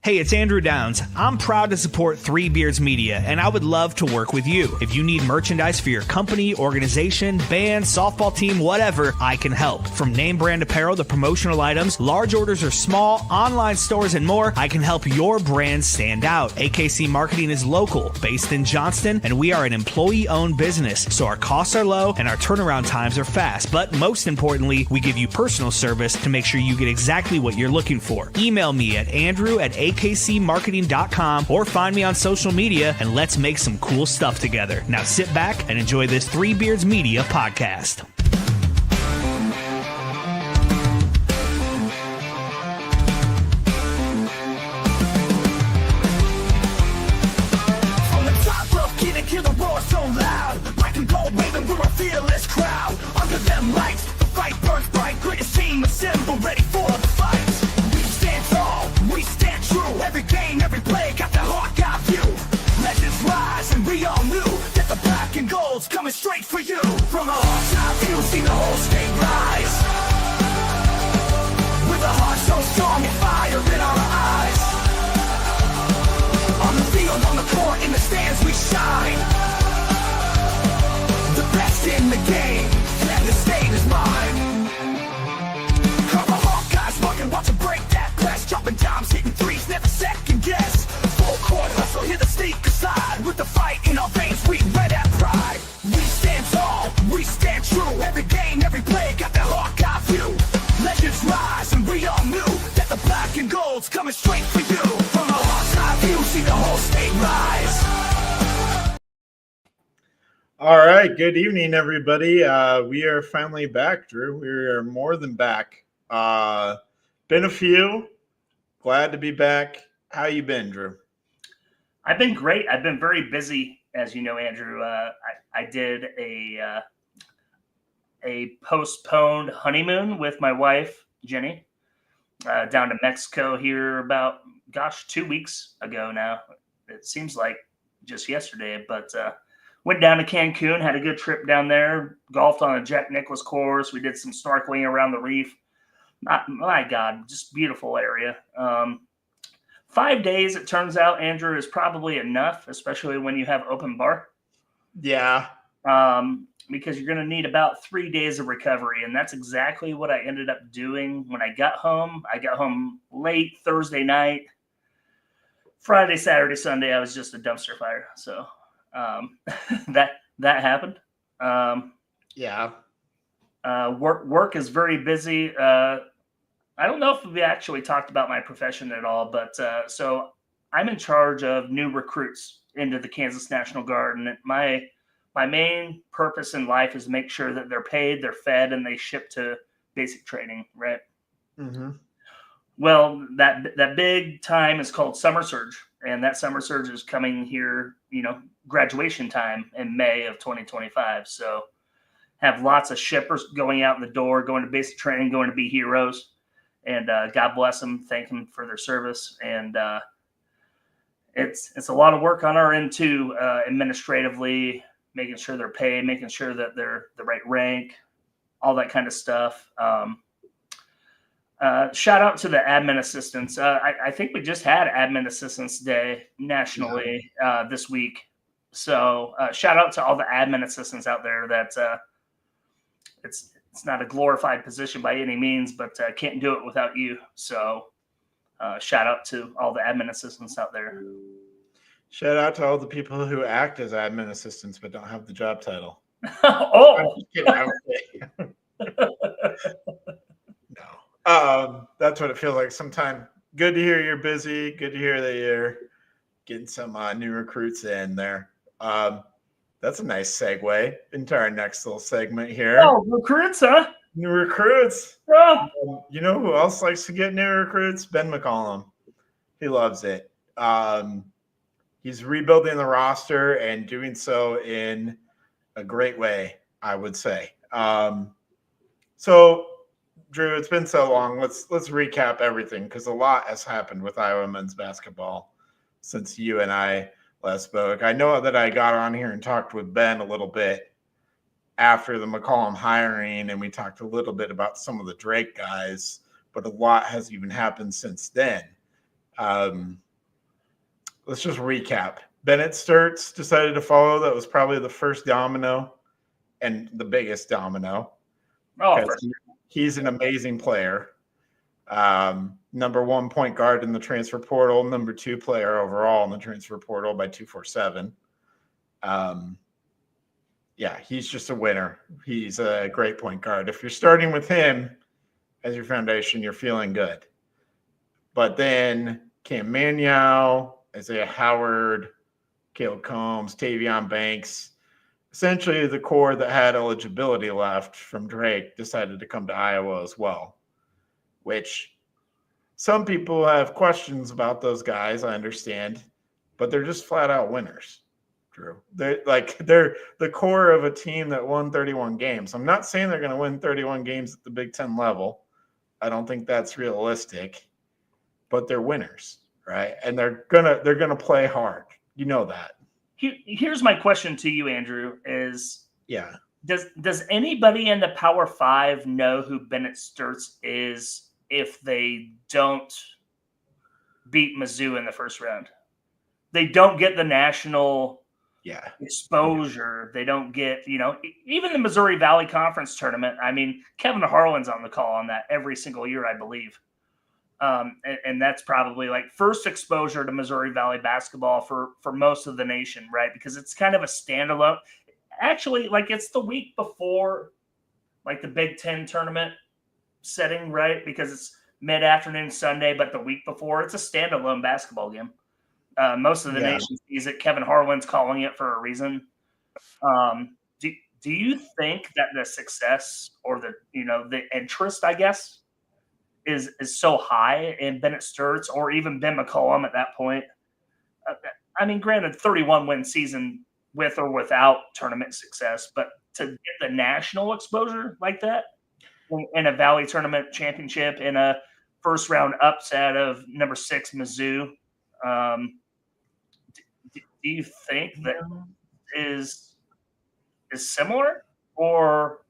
Hey, it's Andrew Downs. I'm proud to support Three Beards Media, and I would love to work with you. If you need merchandise for your company, organization, band, softball team, whatever, I can help. From name brand apparel to promotional items, large orders or small, online stores, and more, I can help your brand stand out. AKC Marketing is local, based in Johnston, and we are an employee-owned business, so our costs are low and our turnaround times are fast. But most importantly, we give you personal service to make sure you get exactly what you're looking for. Email me at andrew@akcmarketing.com or find me on social media, and let's make some cool stuff together. Now sit back and enjoy this Three Beards Media podcast. From the top rope, get and kill the roar so loud. Black and gold waving, we're a fearless crowd. Under them lights, the fight burns bright. Greatest team assembled, ready for the fight. We stand tall, we stand true. Every game, every play, got the heart, got view. Legends rise, and we all knew that the black and gold's coming straight for you. From a hard view, see the whole state rise. With a heart so strong and fire in our eyes. On the field, on the court, in the stands, we shine. The best in the game, and the state is mine. Cover Hawkeyes, walking, watch them break that press. Dropping dimes, hitting threes, never second guess. Full court hustle, hit the sneak aside. With the fight in our veins, we wear that pride. We stand tall, we stand true. Every game, every play, got that Hawkeye view. Legends rise, and we all knew that the black and gold's coming straight for you. From a Hawkeye view, see the whole state rise. All right. Good evening, everybody. We are finally back, Drew. We are more than back. Been a few. Glad to be back. How you been, Drew? I've been great. I've been very busy, as you know, Andrew. I did a postponed honeymoon with my wife, Jenny, down to Mexico here about, 2 weeks ago now. It seems like just yesterday, but went down to Cancun, had a good trip down there, golfed on a Jack Nicklaus course. We did some snorkeling around the reef. My God, just beautiful area. 5 days, it turns out, Andrew, is probably enough, especially when you have open bar. Yeah. Because you're going to need about 3 days of recovery. And that's exactly what I ended up doing when I got home. I got home late Thursday night. Friday, Saturday, Sunday, I was just a dumpster fire. So that happened. Yeah. Work is very busy. I don't know if we actually talked about my profession at all, but so I'm in charge of new recruits into the Kansas National Guard, and my main purpose in life is to make sure that they're paid, they're fed, and they ship to basic training, right? Mm-hmm. Well, that big time is called summer surge, and that summer surge is coming here, graduation time in May of 2025. So have lots of shippers going out the door, going to basic training, going to be heroes, and God bless them, thank them for their service. And it's a lot of work on our end too, administratively, making sure they're paid, making sure that they're the right rank, all that kind of stuff. Shout out to the admin assistants. I think we just had Admin Assistants Day nationally this week. So shout out to all the admin assistants out there. That it's not a glorified position by any means, but can't do it without you. So shout out to all the admin assistants out there. Shout out to all the people who act as admin assistants but don't have the job title. Oh, I'm kidding. No. That's what it feels like sometimes. Good to hear you're busy. Good to hear that you're getting some new recruits in there. That's a nice segue into our next little segment here. Oh, recruits, huh? New recruits. Oh. You know who else likes to get new recruits? Ben McCollum. He loves it. He's rebuilding the roster and doing so in a great way, I would say. So, Drew, it's been so long. Let's recap everything because a lot has happened with Iowa men's basketball since you and I last spoke. I know that I got on here and talked with Ben a little bit after the McCollum hiring, and we talked a little bit about some of the Drake guys, but a lot has even happened since then. Um, let's just recap. Bennett Sturts decided to follow. That was probably the first domino and the biggest domino. Oh, Because he's an amazing player. Number 1 point guard in the transfer portal, number 2 player overall in the transfer portal by 247. Yeah, he's just a winner. He's a great point guard. If you're starting with him as your foundation, you're feeling good. But then Cam Manyow, Isaiah Howard, Caleb Combs, Tavion Banks, essentially the core that had eligibility left from Drake decided to come to Iowa as well, which some people have questions about those guys. I understand, but they're just flat out winners. Drew, they're the core of a team that won 31 games. I'm not saying they're going to win 31 games at the Big Ten level. I don't think that's realistic, but they're winners, right? And they're gonna play hard. You know that. Here's my question to you, Andrew: Yeah. Does anybody in the Power Five know who Bennett Sturts is if they don't beat Mizzou in the first round? They don't get the national exposure. They don't get, even the Missouri Valley Conference tournament. I mean, Kevin Harlan's on the call on that every single year, I believe. And that's probably like first exposure to Missouri Valley basketball for most of the nation, right? Because it's kind of a standalone. Actually, like it's the week before like the Big Ten tournament setting, right? Because it's mid-afternoon Sunday, but the week before it's a standalone basketball game. Most of the nation sees it. Kevin Harlan's calling it for a reason. Do you think that the success or the interest, I guess, is so high in Bennett Sturts or even Ben McCollum at that point? I mean, granted, 31-win season with or without tournament success, but to get the national exposure like that in a Valley Tournament championship, in a first-round upset of number 6 Mizzou, do you think that is similar, or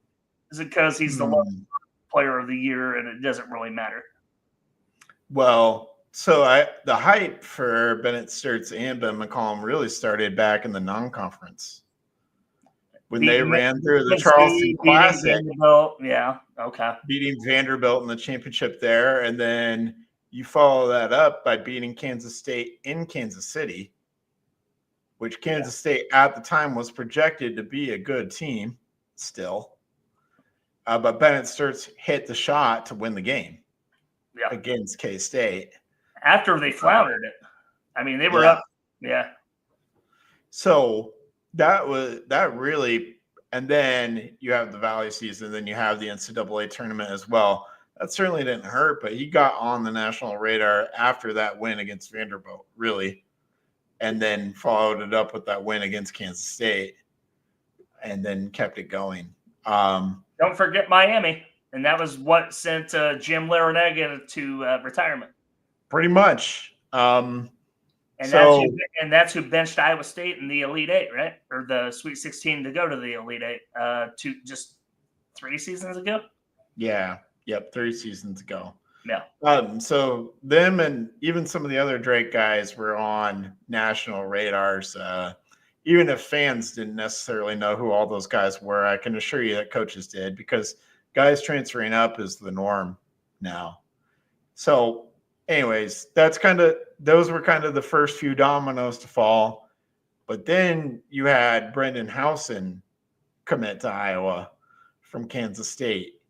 is it because he's the player of the year and it doesn't really matter? Well, so the hype for Bennett Sturts and Ben McCollum really started back in the non-conference when they ran through the Charleston Classic. Yeah, okay. Beating Vanderbilt in the championship there, and then you follow that up by beating Kansas State in Kansas City, which Kansas State at the time was projected to be a good team still. But Bennett Sturts hit the shot to win the game against K-State. After they floundered it. I mean, they were up. Yeah. So that really, and then you have the Valley season, then you have the NCAA tournament as well. That certainly didn't hurt, but he got on the national radar after that win against Vanderbilt, really. And then followed it up with that win against Kansas State and then kept it going. Don't forget Miami. And that was what sent Jim Larrañaga to retirement. Pretty much. And that's who benched Iowa State in the Elite Eight, right? Or the Sweet 16 to go to the Elite Eight to just 3 seasons ago? Yeah. Yep. 3 seasons ago. Yeah. So them and even some of the other Drake guys were on national radars. Even if fans didn't necessarily know who all those guys were, I can assure you that coaches did, because guys transferring up is the norm now. So anyways, those were kind of the first few dominoes to fall. But then you had Brendan Howson commit to Iowa from Kansas State.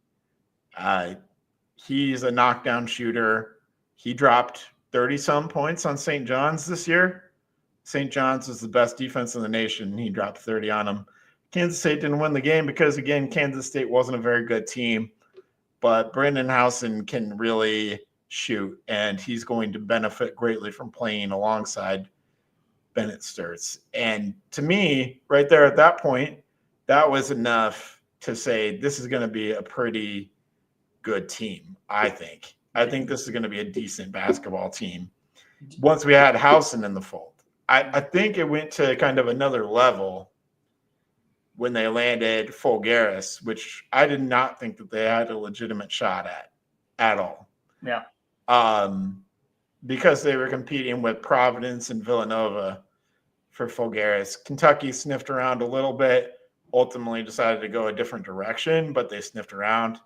He's a knockdown shooter. He dropped 30-some points on St. John's this year. St. John's is the best defense in the nation. He dropped 30 on them. Kansas State didn't win the game because, again, Kansas State wasn't a very good team. But Brendan Howson can really shoot, and he's going to benefit greatly from playing alongside Bennett Sturts. And to me, right there at that point, that was enough to say this is going to be a pretty good team, I think. I think this is going to be a decent basketball team once we had Howson in the fold. I think it went to kind of another level when they landed Fulgaris, which I did not think that they had a legitimate shot at all. Yeah. because they were competing with Providence and Villanova for Fulgaris. Kentucky sniffed around a little bit, ultimately decided to go a different direction, but they sniffed around.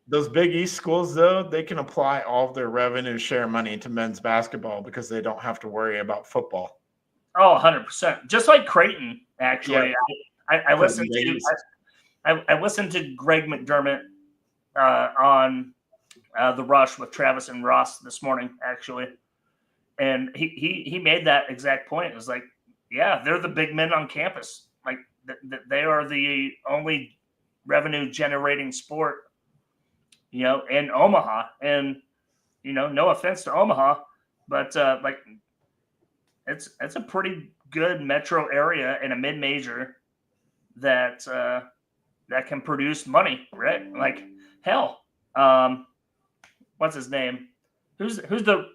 Those Big East schools, though, they can apply all of their revenue share money to men's basketball because they don't have to worry about football. Oh, 100%. Just like Creighton, actually. Yeah. I listened to I listened to Greg McDermott on The Rush with Travis and Ross this morning, actually. And he made that exact point. It was like, yeah, they're the big men on campus. Like they are the only revenue generating sport, in Omaha. And, no offense to Omaha, but like it's a pretty good metro area and a mid major that can produce money, right? Like hell, what's his name? Who's the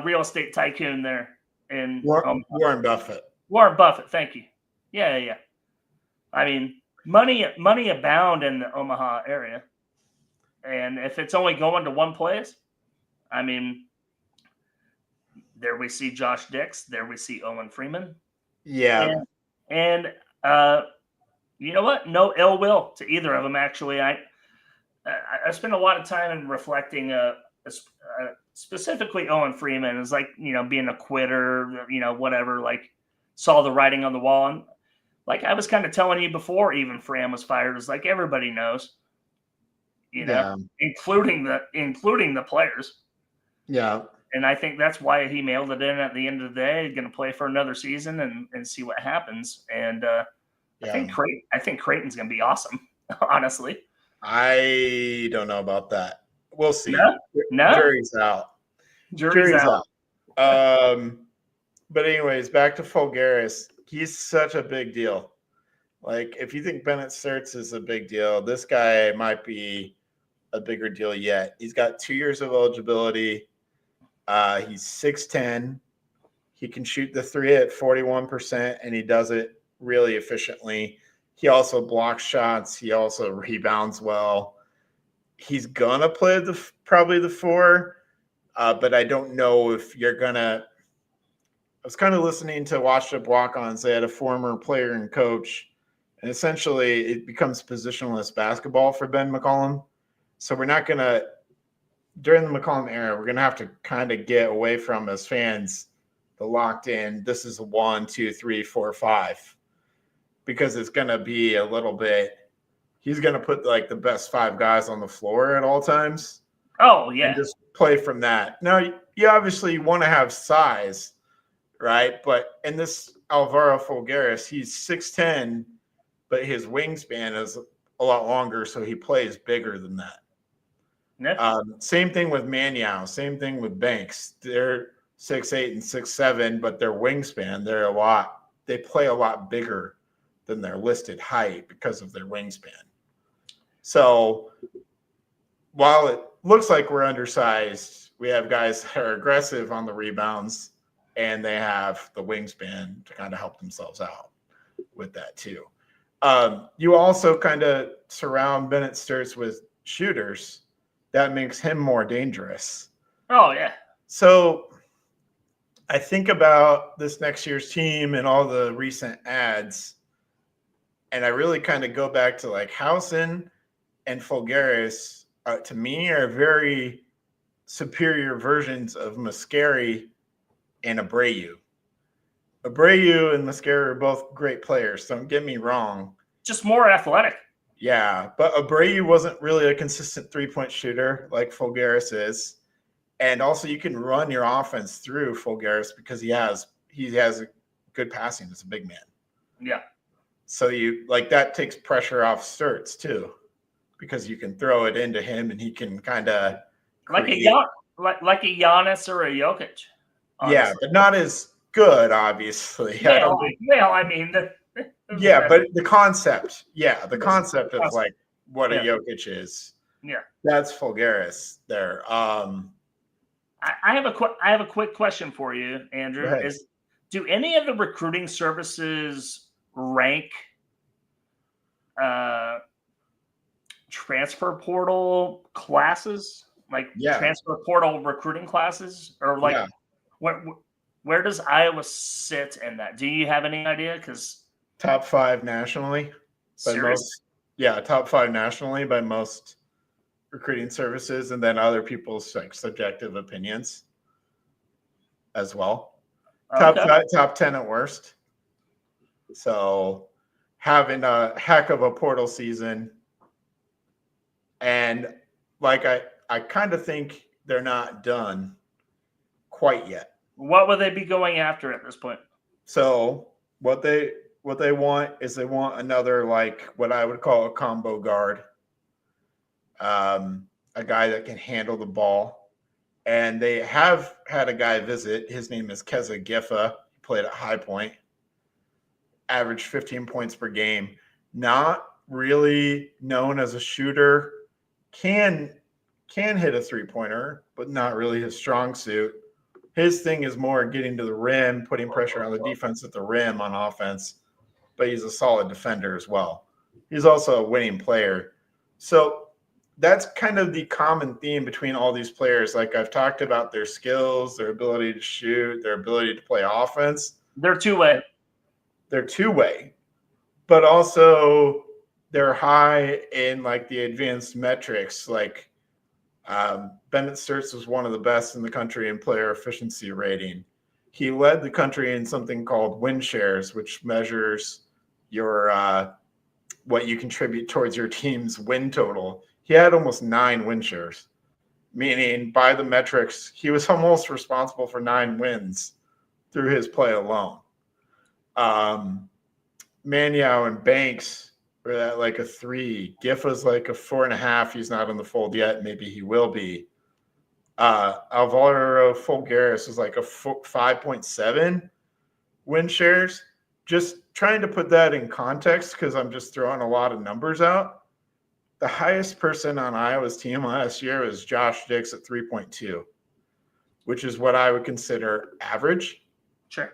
real estate tycoon there in Warren Buffett. Warren Buffett, thank you. Yeah. I mean, money abound in the Omaha area, and if it's only going to one place, I mean, there we see Josh Dix, there we see Owen Freeman. Yeah, and you know what? No ill will to either of them. Actually, I spent a lot of time in reflecting. Specifically, Owen Freeman is like being a quitter. Whatever. Like saw the writing on the wall, and like I was kind of telling you before, even Fram was fired. It's like everybody knows. Including the players. Yeah. And I think that's why he mailed it in at the end of the day. He's going to play for another season and see what happens. And I think Creighton's going to be awesome, honestly. I don't know about that. We'll see. No? Jury's out. Jury's out. But anyways, back to Fulgaris. He's such a big deal. Like, if you think Bennett Sturts is a big deal, this guy might be a bigger deal yet. He's got 2 years of eligibility. He's 6'10". He can shoot the three at 41%, and he does it really efficiently. He also blocks shots. He also rebounds well. He's gonna play probably the four, but I don't know if you're gonna. I was kind of listening to Washed Up Walk-Ons. They had a former player and coach, and essentially it becomes positionless basketball for Ben McCollum. So we're not gonna. During the McCollum era, we're going to have to kind of get away from, as fans, the locked in, this is a 1, 2, 3, 4, 5, because it's going to be a little bit, he's going to put like the best 5 guys on the floor at all times. Oh, yeah. And just play from that. Now, you obviously want to have size, right? But in this Alvaro Fulgaris, he's 6'10", but his wingspan is a lot longer, so he plays bigger than that. Same thing with Maniau. Same thing with Banks. They're 6'8" and 6'7", but their wingspan, they play a lot bigger than their listed height because of their wingspan. So while it looks like we're undersized, we have guys that are aggressive on the rebounds, and they have the wingspan to kind of help themselves out with that too. You also kind of surround Bennett Sturts with shooters. That makes him more dangerous. Oh, yeah. So I think about this next year's team and all the recent ads, and I really kind of go back to like Howson and Fulgaris, to me, are very superior versions of Mascari and Abreu. Abreu and Mascari are both great players, don't get me wrong. Just more athletic. Yeah, but Abreu wasn't really a consistent three-point shooter like Fulgaris is. And also you can run your offense through Fulgaris because he has a good passing as a big man. Yeah. So that takes pressure off Sturts too, because you can throw it into him and he can kind of like a Giannis or a Jokic. Honestly. Yeah, but not as good, obviously. Yeah, but the concept, of like what a Jokic is. Yeah, that's Fulgaris there. I have a quick question for you, Andrew. Do any of the recruiting services rank transfer portal classes? like Yeah. transfer portal recruiting classes, or like Yeah. where does Iowa sit in that? Do you have any idea? Because Top 5 nationally by most. Yeah, top 5 nationally by most recruiting services, and then other people's like subjective opinions as well. Top Okay. 5, top 10 at worst. So having a heck of a portal season, and like I kind of think they're not done quite yet. What would they be going after at this point? So what they want is they want another, like what I would call a combo guard, a guy that can handle the ball. And they have had a guy visit. His name is Keza Giffa. He played at High Point, averaged 15 points per game. Not really known as a shooter. Can hit a 3-pointer, but not really his strong suit. His thing is more getting to the rim, putting pressure on the defense at the rim on offense, but he's a solid defender as well. He's also a winning player. So that's kind of the common theme between all these players. Like I've talked about their skills, their ability to shoot, their ability to play offense. They're two-way. They're two-way, but also they're high in like the advanced metrics. Like Bennett Sturts was one of the best in the country in player efficiency rating. He led the country in something called win shares, which measures your what you contribute towards your team's win total. He had almost 9 win shares, meaning by the metrics, he was almost responsible for 9 wins through his play alone. Manyow and Banks were at like a 3. Giffa's like a 4.5. He's not in the fold yet. Maybe he will be. Alvaro Folgaris was like a 5.7 win shares. Just trying to put that in context because I'm just throwing a lot of numbers out. The highest person on Iowa's team last year was Josh Dix at 3.2, which is what I would consider average. Sure.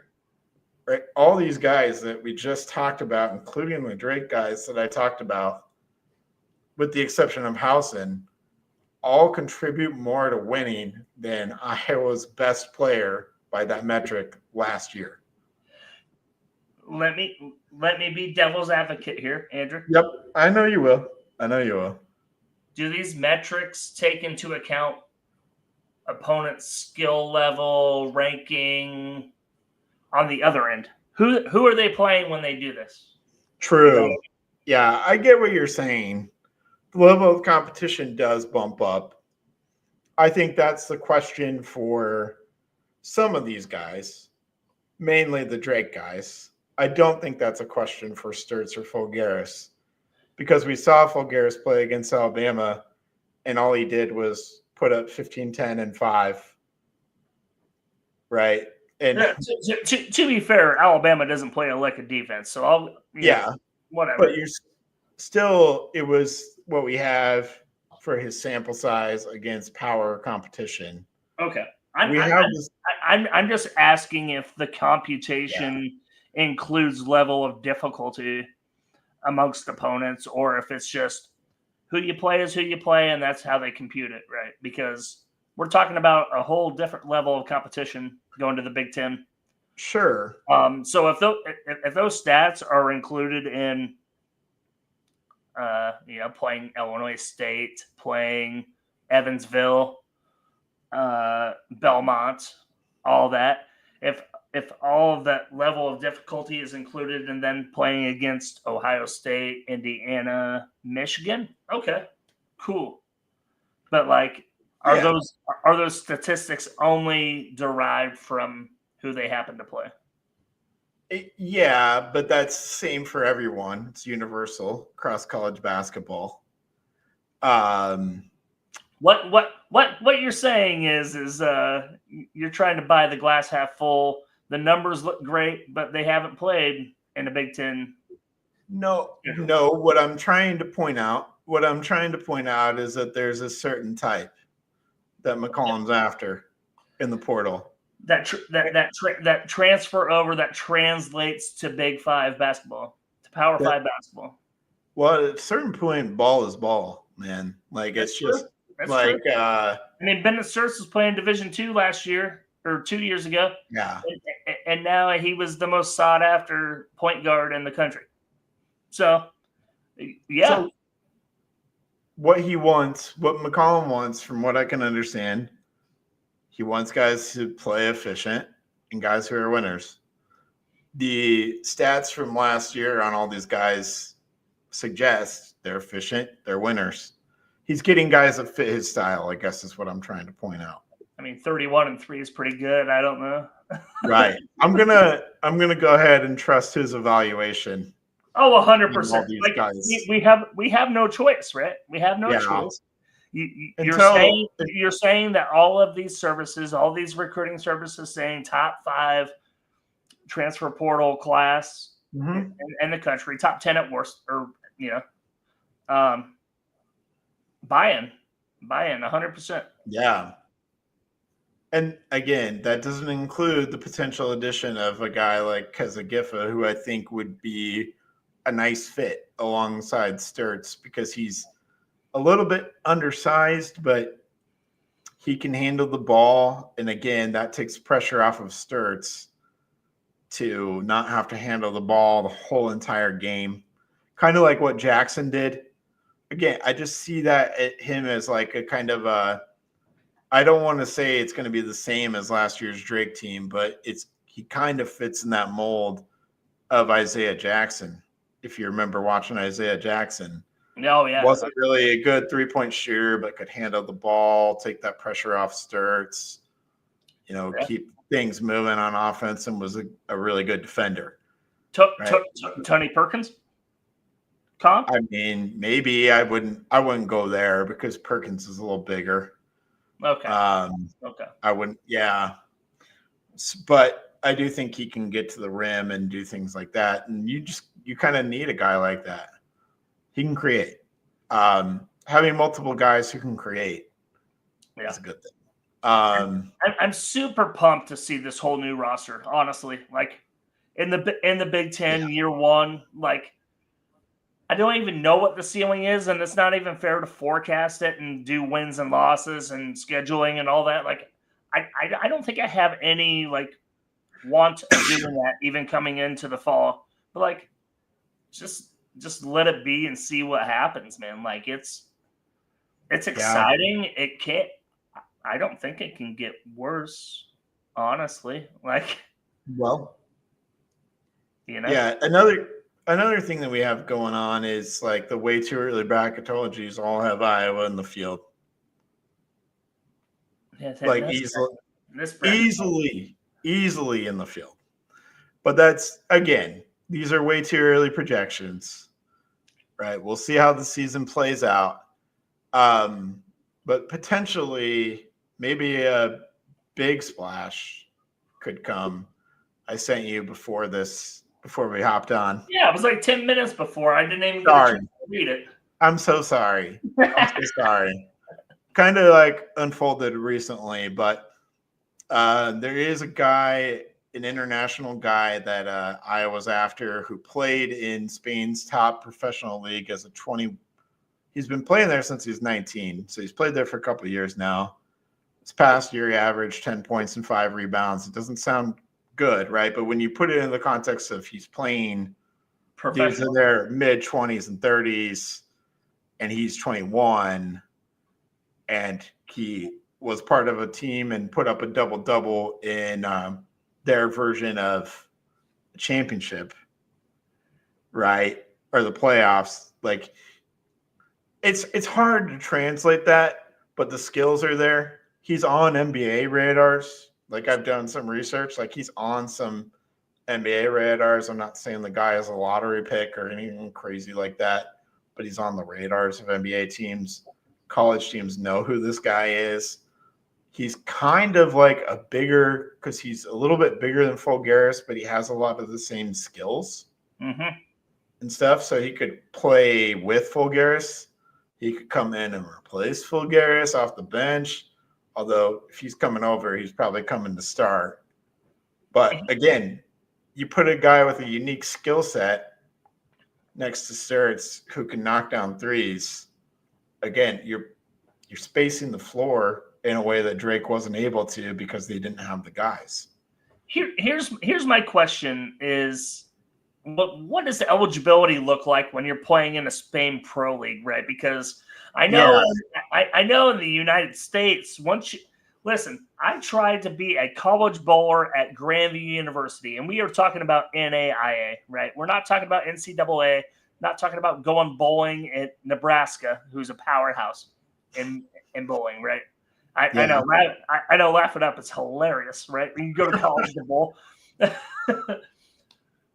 Right? All these guys that we just talked about, including the Drake guys that I talked about, with the exception of Housen, all contribute more to winning than Iowa's best player by that metric last year. Let me be devil's advocate here, Andrew. Yep, I know you will. Do these metrics take into account opponent's skill level, ranking on the other end? Who are they playing when they do this? True. Yeah, I get what you're saying. The level of competition does bump up. I think that's the question for some of these guys, mainly the Drake guys. I don't think that's a question for Sturts or Folgaris, because we saw Folgaris play against Alabama, and all he did was put up 15, 10, and 5. Right? And to be fair, Alabama doesn't play a lick of defense, so whatever. But you're still, it was what we have for his sample size against power competition. Okay, I'm just asking if the computation includes level of difficulty amongst opponents, or if it's just who you play is who you play, and that's how they compute it, right? Because we're talking about a whole different level of competition going to the Big Ten. Sure. So if those stats are included in, playing Illinois State, playing Evansville, Belmont, all that, if all of that level of difficulty is included and then playing against Ohio State, Indiana, Michigan, okay, cool. But like, are those statistics only derived from who they happen to play? Yeah, but that's the same for everyone. It's universal across college basketball. What you're saying is you're trying to buy the glass half full. The numbers look great, but they haven't played in the Big Ten. No. What I'm trying to point out is that there's a certain type that McCollum's after in the portal. That transfer over, that translates to Big Five basketball, to Power 5 basketball. Well, at a certain point, ball is ball, man. Like, it's just That's Like, true. I mean, Bennett Sturts was playing Division II last year or 2 years ago. yeah. And now he was the most sought after point guard in the country. So, yeah. So what McCollum wants, from what I can understand, he wants guys to play efficient and guys who are winners. The stats from last year on all these guys suggest they're efficient, they're winners. He's getting guys that fit his style, I guess is what I'm trying to point out. I mean, 31-3 is pretty good. I don't know. Right. I'm gonna go ahead and trust his evaluation. Oh, 100%. these Like guys. we have no choice, right? We have no choice. You're saying that all of these services, all these recruiting services, saying top 5 transfer portal class in the country, top 10 at worst, or buy-in 100%. Yeah. And again, that doesn't include the potential addition of a guy like Kezagifa, who I think would be a nice fit alongside Sturts, because he's a little bit undersized, but he can handle the ball. And again, that takes pressure off of Sturts to not have to handle the ball the whole entire game. Kind of like what Jackson did. Again, I just see that at him as like a kind of a, I don't want to say it's going to be the same as last year's Drake team, but he kind of fits in that mold of Isaiah Jackson. If you remember watching Isaiah Jackson. Oh, yeah. Wasn't really a good 3-point shooter, but could handle the ball, take that pressure off Sturts, keep things moving on offense, and was a really good defender. Tony Perkins? Comp? I mean, maybe I wouldn't go there because Perkins is a little bigger. Okay. Okay. I wouldn't, yeah. But I do think he can get to the rim and do things like that. And you kind of need a guy like that. He can create. Having multiple guys who can create is a good thing. I'm super pumped to see this whole new roster, honestly. Like in the Big Ten year one, like I don't even know what the ceiling is, and it's not even fair to forecast it and do wins and losses and scheduling and all that. Like, I don't think I have any like want of doing that even coming into the fall. But like, just let it be and see what happens, man. Like it's exciting. Yeah. It can't. I don't think it can get worse, honestly. Like, well, yeah. Another thing that we have going on is like the way too early bracketologies all have Iowa in the field. Yeah, like easily in the field. But that's, again, these are way too early projections, right? We'll see how the season plays out. But potentially maybe a big splash could come. I sent you before we hopped on. Yeah, it was like 10 minutes before. I didn't even get a chance to read it. I'm so sorry. I'm so sorry. Kind of like unfolded recently, but there is a guy, an international guy that Iowa's after, who played in Spain's top professional league as a 20. He's been playing there since he's 19, so he's played there for a couple of years now. This past year, he averaged 10 points and 5 rebounds. It doesn't sound good, right? But when you put it in the context of he's playing dudes in their mid-20s and 30s, and he's 21, and he was part of a team and put up a double-double in their version of the championship, right? Or the playoffs. Like, it's hard to translate that, but the skills are there. He's on NBA radars. Like, I've done some research. Like, he's on some NBA radars. I'm not saying the guy is a lottery pick or anything crazy like that, but he's on the radars of NBA teams. College teams know who this guy is. He's kind of like a bigger, because he's a little bit bigger than Fulgaris, but he has a lot of the same skills and stuff. So he could play with Fulgaris. He could come in and replace Fulgaris off the bench. Although if he's coming over, he's probably coming to start. But again, you put a guy with a unique skill set next to Sturts who can knock down threes. Again, you're spacing the floor in a way that Drake wasn't able to because they didn't have the guys. Here's my question is, what does the eligibility look like when you're playing in a Spain Pro League, right? Because I know I know in the United States, listen, I tried to be a college bowler at Grandview University, and we are talking about NAIA, right? We're not talking about NCAA, not talking about going bowling at Nebraska, who's a powerhouse in bowling, right? I know, I know, laugh it up. It's hilarious, right? You can go to college to bowl.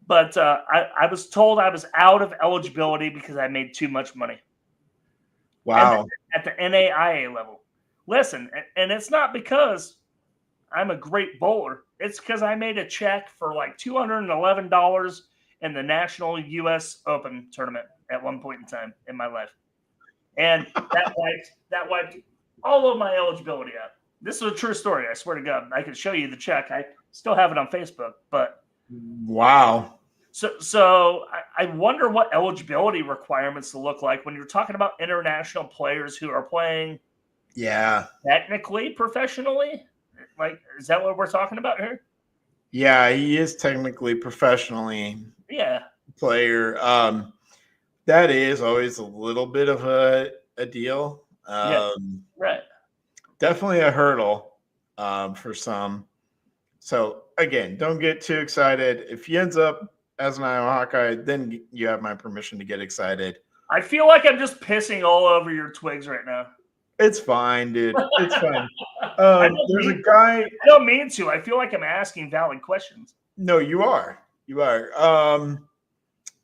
But I was told I was out of eligibility because I made too much money. Wow. At the NAIA level. Listen, and it's not because I'm a great bowler. It's because I made a check for like $211 in the National U.S. Open tournament at one point in time in my life. And that wiped all of my eligibility out. This is a true story. I swear to God. I can show you the check. I still have it on Facebook, but wow. So I wonder what eligibility requirements to look like when you're talking about international players who are playing technically professionally. Like, is that what we're talking about here? Yeah, he is technically professionally player. That is always a little bit of a deal. Right. Definitely a hurdle for some. So again, don't get too excited. If he ends up as an Iowa Hawkeye, then you have my permission to get excited. I feel like I'm just pissing all over your twigs right now. It's fine, dude. It's fine. There's a guy. I don't mean to. I feel like I'm asking valid questions. No, you are. You are.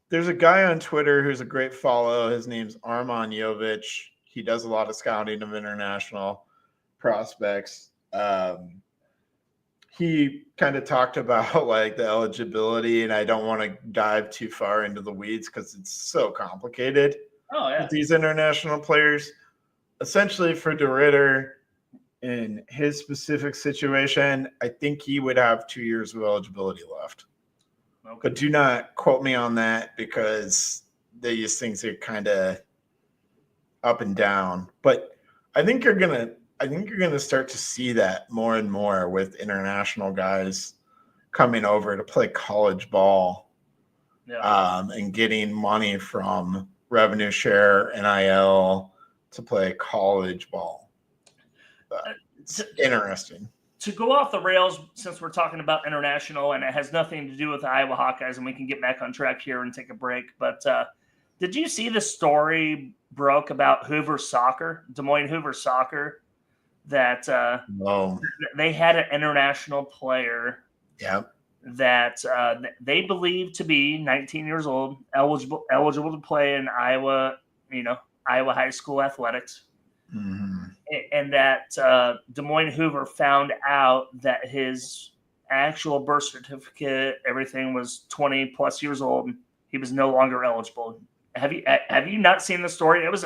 There's a guy on Twitter who's a great follow. His name's Arman Jovic. He does a lot of scouting of international prospects. He kind of talked about like the eligibility, and I don't want to dive too far into the weeds because it's so complicated with these international players. Essentially, for DeRitter, in his specific situation, I think he would have 2 years of eligibility left. Okay. But do not quote me on that because these things are kind of up and down. But I think you're gonna start to see that more and more with international guys coming over to play college ball, and getting money from revenue share, NIL, to play college ball. It's interesting. To go off the rails, since we're talking about international, and it has nothing to do with the Iowa Hawkeyes, and we can get back on track here and take a break. But did you see the story broke about Hoover Soccer, Des Moines Hoover Soccer, that they had an international player that they believed to be 19 years old, eligible to play in Iowa, Iowa high school athletics. Mm-hmm. And that Des Moines Hoover found out that his actual birth certificate, everything was 20 plus years old. And he was no longer eligible. Have you not seen the story? It was.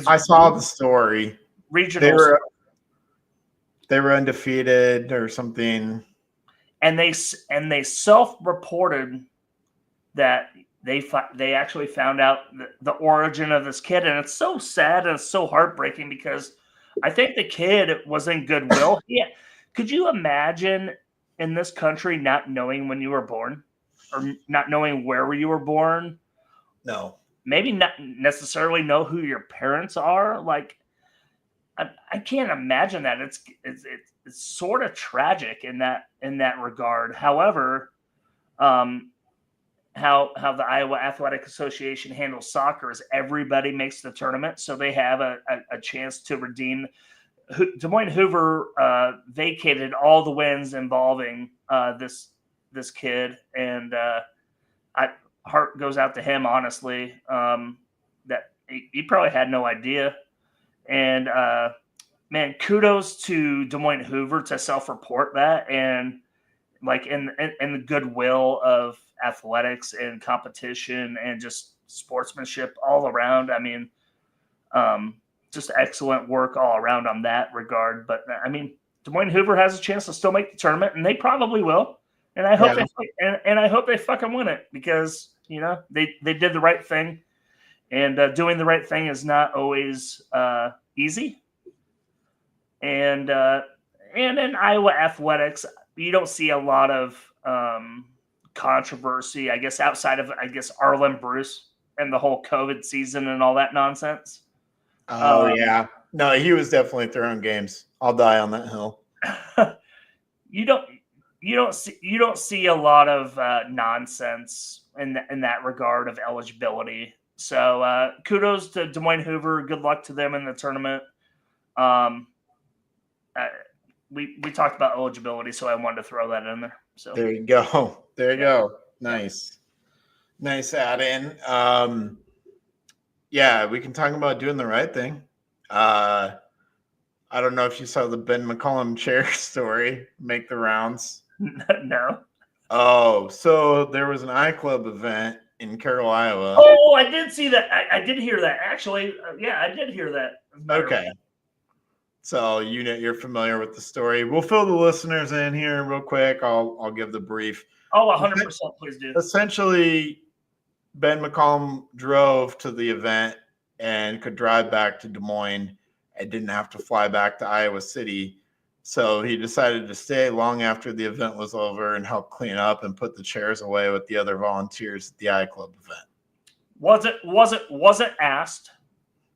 I saw the story. Regional. They were undefeated or something. And they self-reported that they actually found out the origin of this kid, and it's so sad and it's so heartbreaking because I think the kid was in goodwill. Yeah, could you imagine in this country not knowing when you were born, or not knowing where you were born? No, maybe not necessarily know who your parents are. Like, I can't imagine that. It's sort of tragic in that regard. However, how the Iowa Athletic Association handles soccer is everybody makes the tournament, so they have a chance to redeem. Des Moines Hoover vacated all the wins involving this kid, and heart goes out to him, honestly. That he probably had no idea, and man, kudos to Des Moines Hoover to self-report that, and like in the goodwill of athletics and competition and just sportsmanship all around. I mean, just excellent work all around on that regard. But I mean, Des Moines Hoover has a chance to still make the tournament, and they probably will. And I hope I hope they fucking win it because they did the right thing. And doing the right thing is not always easy. And in Iowa athletics, you don't see a lot of controversy, I guess, outside of, Arlen Bruce and the whole COVID season and all that nonsense. Oh, yeah. No, he was definitely throwing games. I'll die on that hill. You don't see a lot of nonsense in that regard of eligibility. So kudos to Des Moines Hoover. Good luck to them in the tournament. We talked about eligibility, so I wanted to throw that in there. So there you go. There you go. Nice. Nice add in. Yeah, we can talk about doing the right thing. I don't know if you saw the Ben McCollum chair story make the rounds. No. Oh, so there was an iClub event in Carroll, Iowa. Oh, I did see that. I did hear that. Actually, yeah, I did hear that. Okay. So you're familiar with the story. We'll fill the listeners in here real quick. I'll give the brief. Oh, 100%, please do. Essentially, Ben McCollum drove to the event and could drive back to Des Moines and didn't have to fly back to Iowa City. So he decided to stay long after the event was over and help clean up and put the chairs away with the other volunteers at the iClub event. Wasn't asked.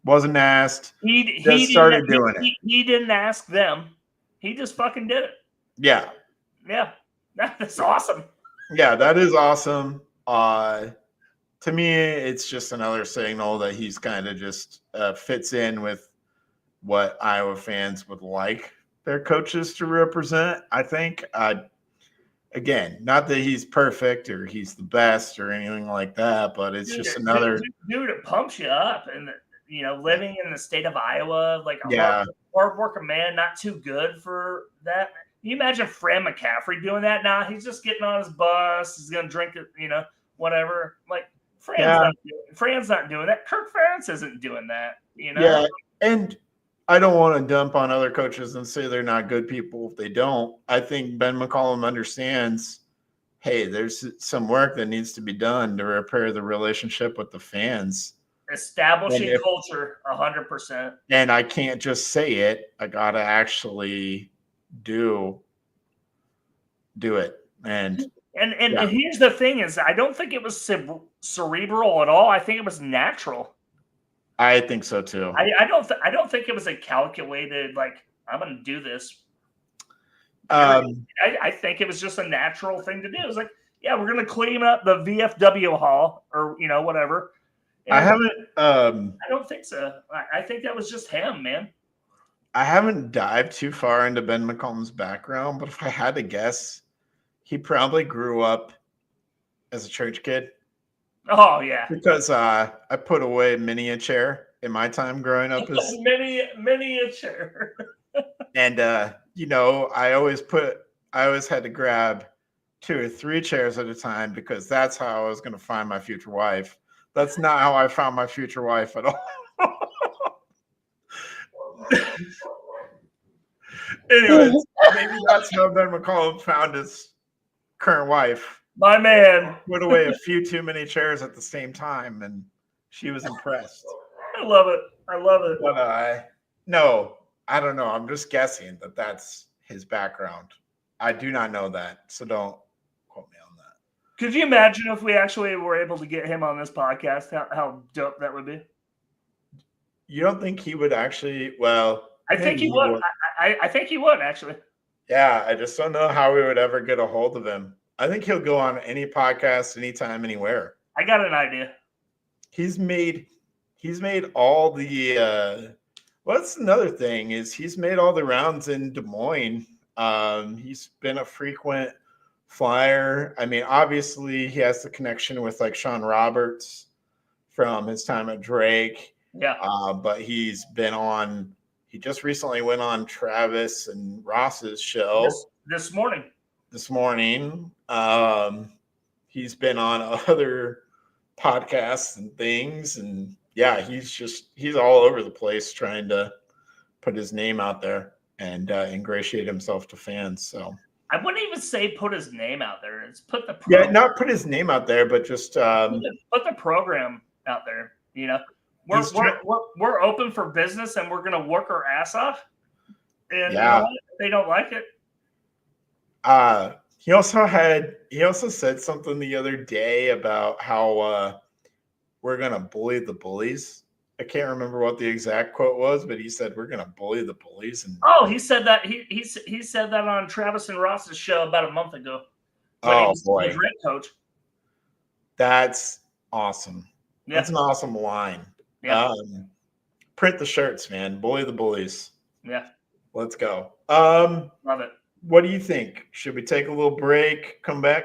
Wasn't asked. He started doing it. He didn't ask them. He just fucking did it. Yeah. Yeah. That's awesome. Yeah, that is awesome. To me, it's just another signal that he's kind of just fits in with what Iowa fans would like their coaches to represent. I think, again, not that he's perfect or he's the best or anything like that, but it's just another dude. It pumps you up, and living in the state of Iowa, like yeah, hard working man, not too good for that. Can you imagine Fran McCaffrey doing that? Now he's just getting on his bus. He's gonna drink it, whatever. Like Fran's not doing that. Kirk Ferentz isn't doing that. Yeah, and I don't want to dump on other coaches and say they're not good people if they don't. I think Ben McCollum understands, hey, there's some work that needs to be done to repair the relationship with the fans. Establishing culture, 100%. And I can't just say it. I got to actually do it. And here's the thing is, I don't think it was cerebral at all. I think it was natural. I think so too. I don't think it was a calculated, like, I'm going to do this. I think it was just a natural thing to do. It was like, yeah, we're going to clean up the VFW hall or, whatever. And I haven't. I don't think so. I think that was just him, man. I haven't dived too far into Ben McCollum's background, but if I had to guess, he probably grew up as a church kid. Oh yeah, because I put away many a chair in my time growing up. As many a chair. And I always had to grab 2 or 3 chairs at a time because that's how I was going to find my future wife. That's not how I found my future wife at all. Anyways, maybe that's how Ben McCollum found his current wife. My man put away a few too many chairs at the same time, and she was impressed. I love it. But no, I don't know. I'm just guessing that that's his background. I do not know that, so don't quote me on that. Could you imagine if we actually were able to get him on this podcast? How dope that would be. You don't think he would actually? Well, I think he would. I think he would actually. Yeah, I just don't know how we would ever get a hold of him. I think he'll go on any podcast, anytime, anywhere. I got an idea. He's made all the what's another thing is he's made all the rounds in Des Moines. He's been a frequent flyer. I mean, obviously he has the connection with like Sean Roberts from his time at Drake. Yeah. But he just recently went on Travis and Ross's show this morning. He's been on other podcasts and things, and yeah, he's all over the place trying to put his name out there and ingratiate himself to fans. So I wouldn't even say put his name out there. It's put the not put his name out there, but just put the program out there. You know, we're He's we're, we're we're open for business, and we're going to work our ass off. And you know Yeah. what? If they don't like it. He also said something the other day about how we're gonna bully the bullies. I can't remember what the exact quote was, but he said we're gonna bully the bullies. And Oh, he said that he said that on Travis and Ross's show about a month ago when he oh was the boy, Drake coach. that's awesome. That's Yeah, an awesome line. yeah, Print the shirts, man. Bully the bullies. yeah. Let's go. Love it. What do you think? Should we take a little break? Come back?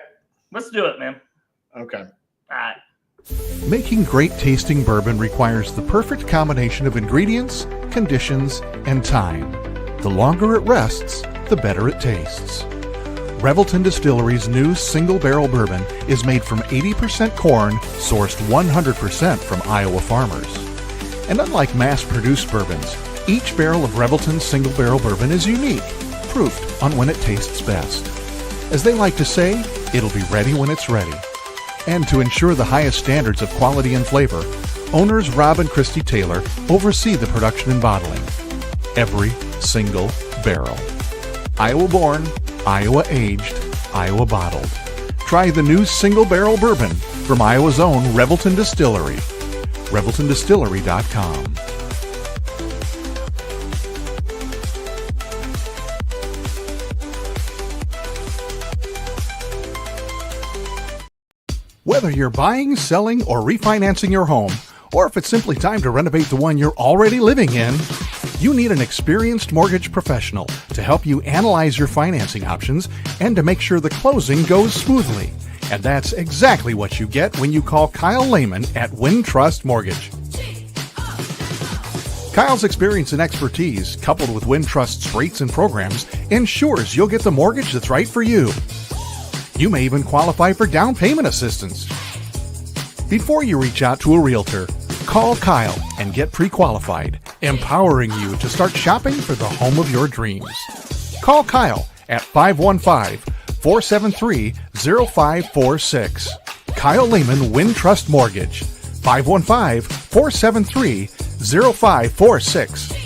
Let's do it, man. Okay. All right. Making great tasting bourbon requires the perfect combination of ingredients, conditions, and time. The longer it rests, the better it tastes. Revelton Distillery's new single barrel bourbon is made from 80% corn, sourced 100% from Iowa farmers. And unlike mass-produced bourbons, each barrel of Revelton's single barrel bourbon is unique, proofed on when it tastes best. As they like to say, it'll be ready when it's ready. And to ensure the highest standards of quality and flavor, owners Rob and Christy Taylor oversee the production and bottling. Every single barrel. Iowa born, Iowa aged, Iowa bottled. Try the new single barrel bourbon from Iowa's own Revelton Distillery. ReveltonDistillery.com. Whether you're buying, selling, or refinancing your home, or if it's simply time to renovate the one you're already living in, you need an experienced mortgage professional to help you analyze your financing options and to make sure the closing goes smoothly. And that's exactly what you get when you call Kyle Lehman at Wintrust Mortgage. Kyle's experience and expertise, coupled with Wintrust's rates and programs, ensures you'll get the mortgage that's right for you. You may even qualify for down payment assistance. Before you reach out to a realtor, call Kyle and get pre-qualified, empowering you to start shopping for the home of your dreams. Call Kyle at 515-473-0546. Kyle Lehman Wintrust Mortgage, 515-473-0546.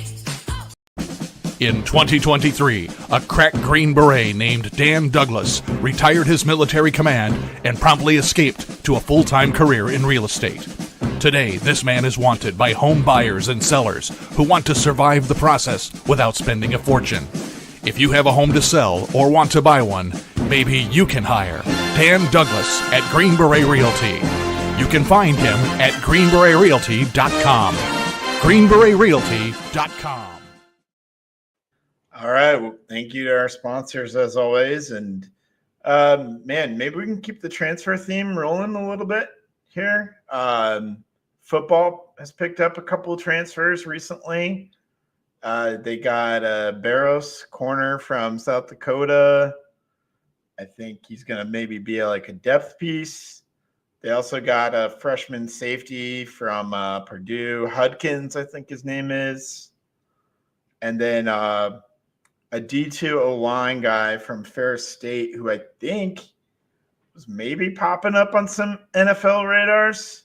In 2023, a crack Green Beret named Dan Douglas retired his military command and promptly escaped to a full-time career in real estate. Today, this man is wanted by home buyers and sellers who want to survive the process without spending a fortune. If you have a home to sell or want to buy one, maybe you can hire Dan Douglas at Green Beret Realty. You can find him at greenberetrealty.com. greenberetrealty.com. All right. Well, thank you to our sponsors as always. And man, maybe we can keep the transfer theme rolling a little bit here. Football has picked up a couple of transfers recently. They got Barros, corner from South Dakota. I think he's going to maybe be a depth piece. They also got a freshman safety from Purdue, Hudkins, I think his name is. And then a D2 O-line guy from Ferris State who I think was maybe popping up on some NFL radars,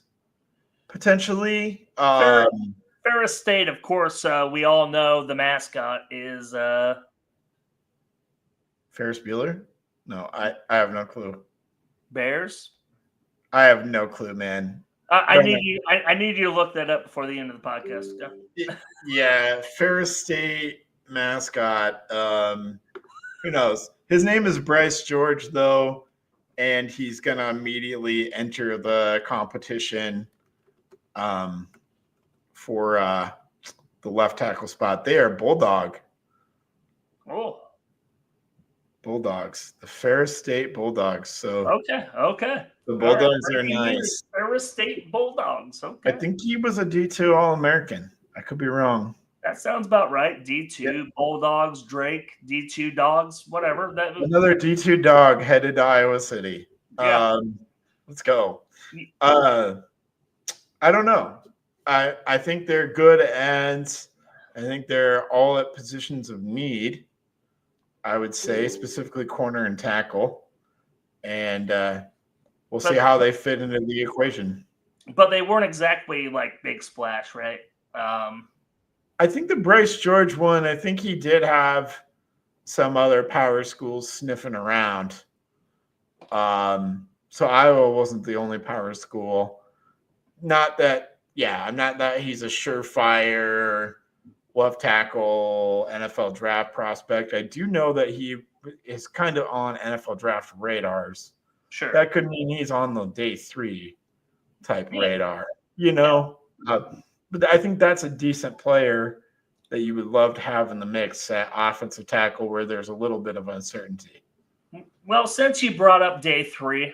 potentially. Ferris State, of course, we all know the mascot is Ferris Bueller? No, I have no clue. Bears. I have no clue, man. I need you to look that up before the end of the podcast. Yeah, Ferris State mascot. Who knows? His name is Bryce George, though, and he's gonna immediately enter the competition for the left tackle spot. They are Bulldog. Oh, Bulldogs, the Ferris State Bulldogs. So okay. the Bulldogs are Breaking nice. news, Ferris State Bulldogs. Okay, I think he was a D2 All-American. I could be wrong. that sounds about right. D2 Yep. Bulldogs, Drake, D2 Dogs, whatever. That Another D2 dog headed to Iowa City. Yeah. Let's go. I don't know. I think they're good ends. I think they're all at positions of need, I would say, specifically corner and tackle. And we'll see how they fit into the equation. but they weren't exactly like big splash, right? I think the Bryce George one, I think he did have some other power schools sniffing around. So Iowa wasn't the only power school. Not that, not that he's a surefire left tackle NFL draft prospect. I do know that he is kind of on NFL draft radars. Sure. That could mean he's on the day 3 type radar, but I think that's a decent player that you would love to have in the mix at offensive tackle where there's a little bit of uncertainty. Well, since you brought up day 3,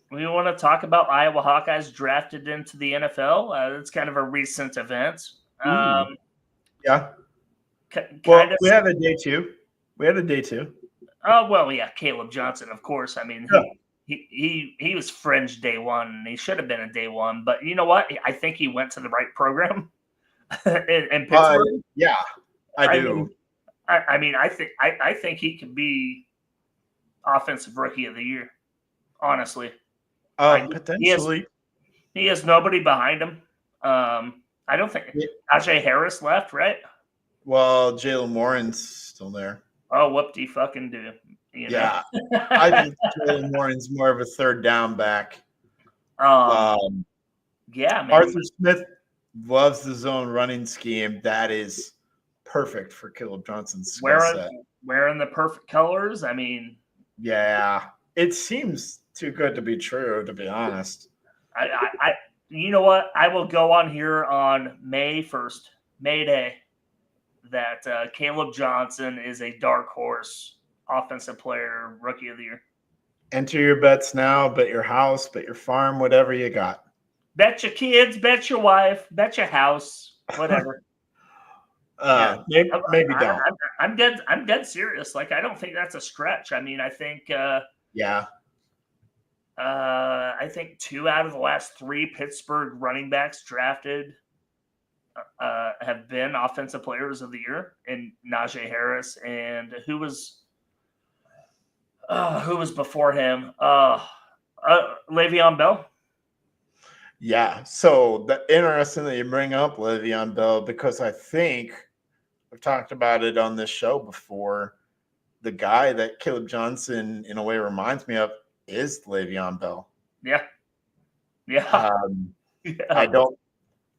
we want to talk about Iowa Hawkeyes drafted into the NFL. It's kind of a recent event. Yeah. Kind of. We had a day 2. Oh, well, yeah, Caleb Johnson, of course. I mean, he was fringe day 1, and he should have been a day 1. But you know what? I think he went to the right program in Pittsburgh. I do. I think he could be offensive rookie of the year. Honestly, potentially. He has nobody behind him. I don't think Najee Harris left, right? Well, Jalen Warren's still there. Oh, whoop-de fucking do. Yeah. I think Jalen Warren's more of a third down back. Yeah, man. Arthur Smith loves the zone running scheme. That is perfect for Caleb Johnson's skill set. Wearing the perfect colors. I mean, yeah, it seems too good to be true, to be honest. I you know what? I will go on here on May 1st, May Day, that Caleb Johnson is a dark horse offensive player, rookie of the year. Enter your bets now, bet your house, bet your farm, whatever you got. Bet your kids, bet your wife, bet your house, whatever. Maybe don't. I'm dead serious. Like, I don't think that's a stretch. I mean, I think I think 2 out of the last 3 Pittsburgh running backs drafted have been offensive players of the year, and Najee Harris, and who was before him? Le'Veon Bell. Yeah. So interesting that you bring up Le'Veon Bell, because I think I've talked about it on this show before. The guy that Caleb Johnson in a way reminds me of is Le'Veon Bell. Yeah.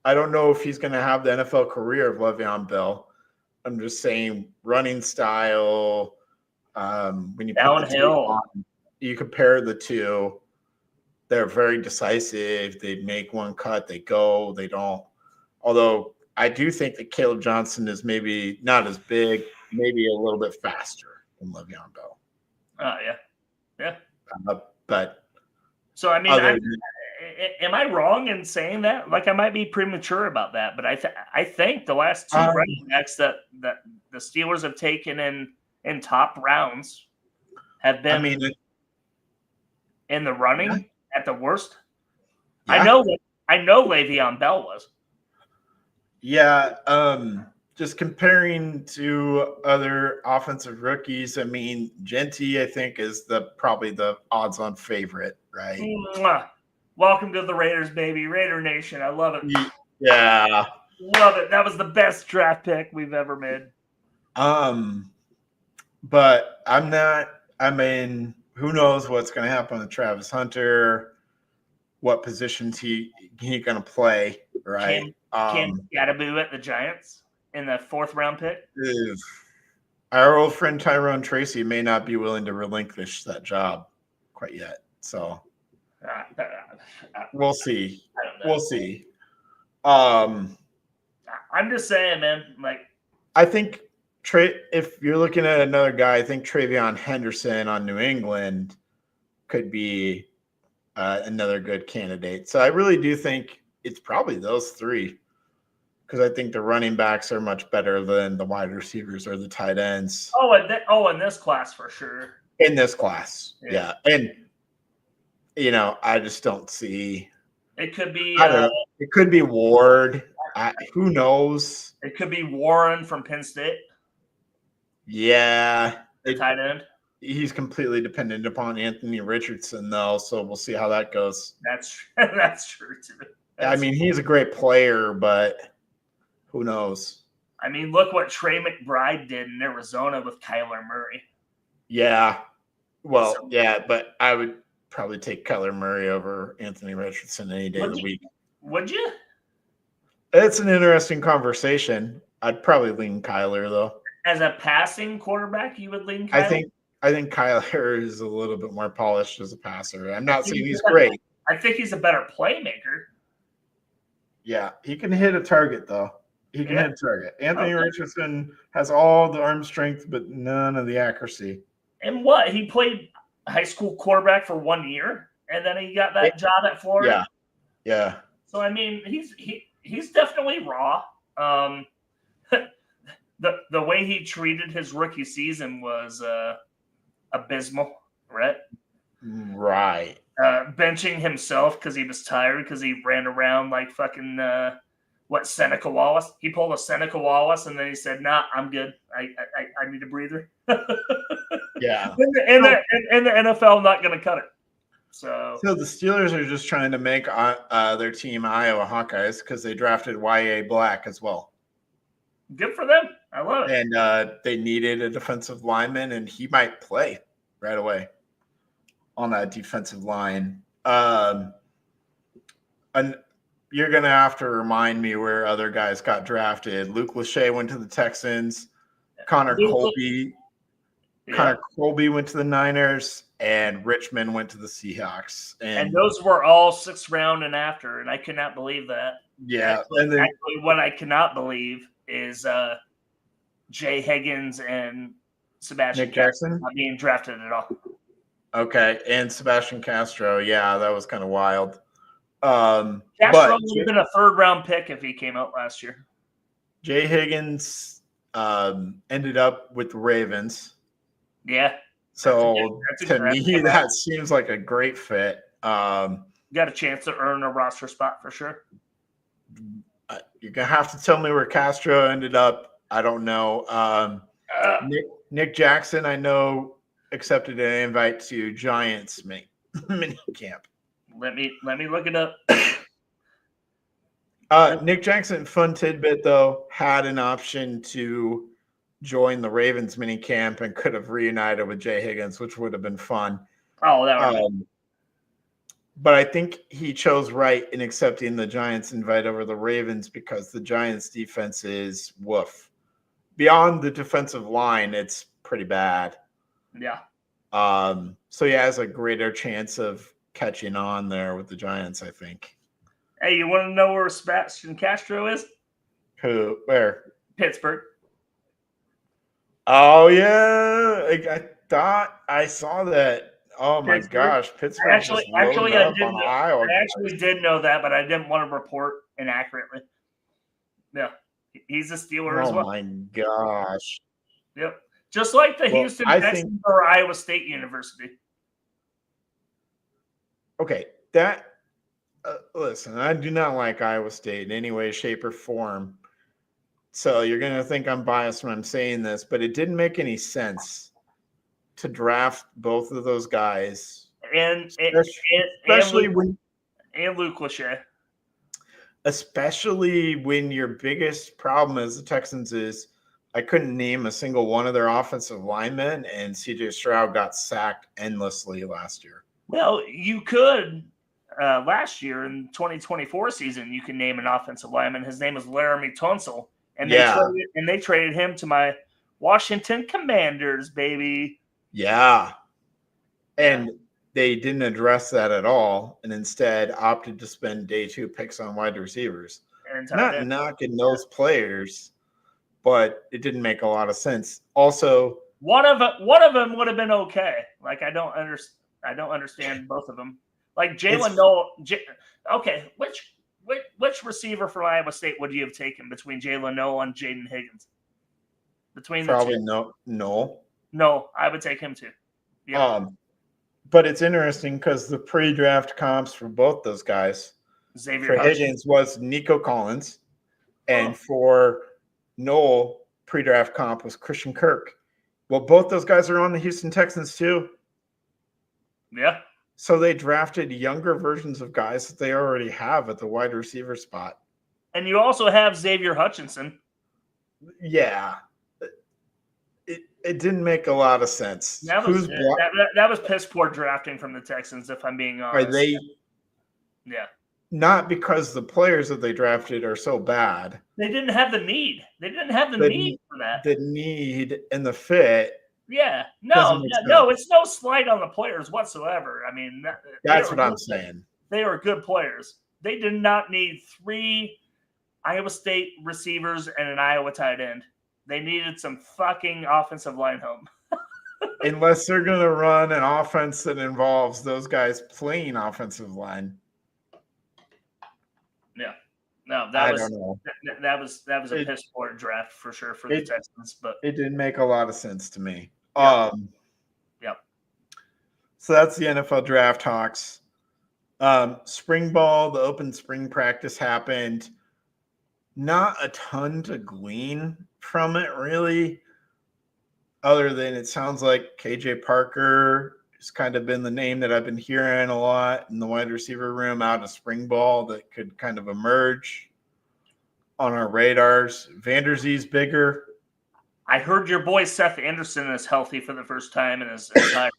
I don't know if he's going to have the NFL career of Le'Veon Bell. I'm just saying running style. When you downhill, you compare the two. They're very decisive. They make one cut. They go. They don't. Although I do think that Caleb Johnson is maybe not as big, maybe a little bit faster than Le'Veon Bell. Yeah. But so I mean, am I wrong in saying that? Like, I might be premature about that, but I think the last 2 running backs that the Steelers have taken in top rounds have been in the running at the worst. Yeah. I know Le'Veon Bell was. Yeah, just comparing to other offensive rookies, I mean, Genty, I think, is probably the odds-on favorite, right? Mwah. Welcome to the Raiders, baby. Raider Nation. I love it. Yeah. Love it. That was the best draft pick we've ever made. But who knows what's going to happen with Travis Hunter, what positions he going to play, right? Cam Scattaboo at the Giants in the 4th round pick. Our old friend Tyrone Tracy may not be willing to relinquish that job quite yet. So we'll see. We'll see. I'm just saying, man. Like, I think if you're looking at another guy, I think Travion Henderson on New England could be another good candidate. So I really do think it's probably those 3, because I think the running backs are much better than the wide receivers or the tight ends. In this class for sure. In this class, yeah. And I just don't see. It could be. I don't know. It could be Ward. Who knows? It could be Warren from Penn State. Yeah, the tight end. he's completely dependent upon Anthony Richardson, though. So we'll see how that goes. That's true too. I mean, he's a great player, but who knows? I mean, look what Trey McBride did in Arizona with Kyler Murray. Yeah. Well, yeah, but I would probably take Kyler Murray over Anthony Richardson any day of the week. Would you? It's an interesting conversation. I'd probably lean Kyler, though. As a passing quarterback, you would lean Kyler? I think Kyler is a little bit more polished as a passer. I'm not saying he's great. I think he's a better playmaker. Yeah, he can hit a target, though. He can hit a target. Anthony Richardson has all the arm strength, but none of the accuracy. And what? He played high school quarterback for 1 year, and then he got that job at Florida? Yeah. So, I mean, he's definitely raw. The way he treated his rookie season was abysmal, right? Right. Benching himself because he was tired because he ran around like fucking Seneca Wallace. He pulled a Seneca Wallace and then he said, "Nah, I'm good. I need a breather." Yeah. And the NFL not going to cut it. So the Steelers are just trying to make their team Iowa Hawkeyes because they drafted Y.A. Black as well. Good for them. I love it. And they needed a defensive lineman, and he might play right away on that defensive line. And you're going to have to remind me where other guys got drafted. Luke Lachey went to the Texans. Connor Colby went to the Niners, and Richmond went to the Seahawks. And those were all 6th round and after, and I could not believe that. Yeah. Actually, what I cannot believe is Jay Higgins and Sebastian Jackson not being drafted at all. Okay, and Sebastian Castro. Yeah, that was kind of wild. Castro would have been a 3rd round pick if he came out last year. Jay Higgins ended up with the Ravens. Yeah. So to me, that seems like a great fit. Got a chance to earn a roster spot for sure. You're going to have to tell me where Castro ended up. I don't know. Nick Jackson, I know, accepted an invite to Giants mini camp. Let me look it up. Nick Jackson, fun tidbit, though, had an option to join the Ravens mini camp and could have reunited with Jay Higgins, which would have been fun. Oh, that would But I think he chose right in accepting the Giants invite over the Ravens because the Giants defense is woof. Beyond the defensive line, it's pretty bad. Yeah. So he has a greater chance of catching on there with the Giants, I think. Hey, you want to know where Sebastian Castro is? Where? Pittsburgh. Oh, yeah. I thought I saw that. Oh my gosh, Pittsburgh! I did know that, but I didn't want to report inaccurately. Yeah, he's a Steeler as well. Oh my gosh! Yep, just like the Houston Texans or Iowa State University. Okay, that listen, I do not like Iowa State in any way, shape, or form. So you're gonna think I'm biased when I'm saying this, but it didn't make any sense to draft both of those guys, especially when Luke Lachey, especially when your biggest problem as the Texans is I couldn't name a single one of their offensive linemen, and CJ Stroud got sacked endlessly last year. Well, you could last year in 2024 season, you can name an offensive lineman. His name is Laramie Tunsil, and they traded him to my Washington Commanders, baby. Yeah. And they didn't address that at all and instead opted to spend day 2 picks on wide receivers. Not knocking those players, but it didn't make a lot of sense. Also, one of them would have been okay. Like I don't understand both of them. Like Jalen Noel. Okay, which receiver from Iowa State would you have taken between Jalen Noel and Jaden Higgins? Probably Noel. No, I would take him too. Yeah. But it's interesting because the pre-draft comps for both those guys, for Higgins was Nico Collins, and for Noel, pre-draft comp was Christian Kirk. Well, both those guys are on the Houston Texans too. Yeah. So they drafted younger versions of guys that they already have at the wide receiver spot. And you also have Xavier Hutchinson. Yeah. It didn't make a lot of sense. That was piss poor drafting from the Texans, if I'm being honest. Are they? Yeah. Not because the players that they drafted are so bad. They didn't have the need. They didn't have the need for that. The need and the fit. Yeah. No, it's no slight on the players whatsoever. I mean, that's what I'm saying. They are good players. They did not need 3 Iowa State receivers and an Iowa tight end. They needed some fucking offensive line help. Unless they're going to run an offense that involves those guys playing offensive line. Yeah. No, that was a piss poor draft for sure for the Texans, but it didn't make a lot of sense to me. Yep. So that's the NFL draft, Hawks. Spring ball, the open spring practice happened. Not a ton to glean from it, really, other than it sounds like KJ Parker has kind of been the name that I've been hearing a lot in the wide receiver room out of spring ball that could kind of emerge on our radars. Vanderzee's bigger. I heard your boy Seth Anderson is healthy for the first time in his entire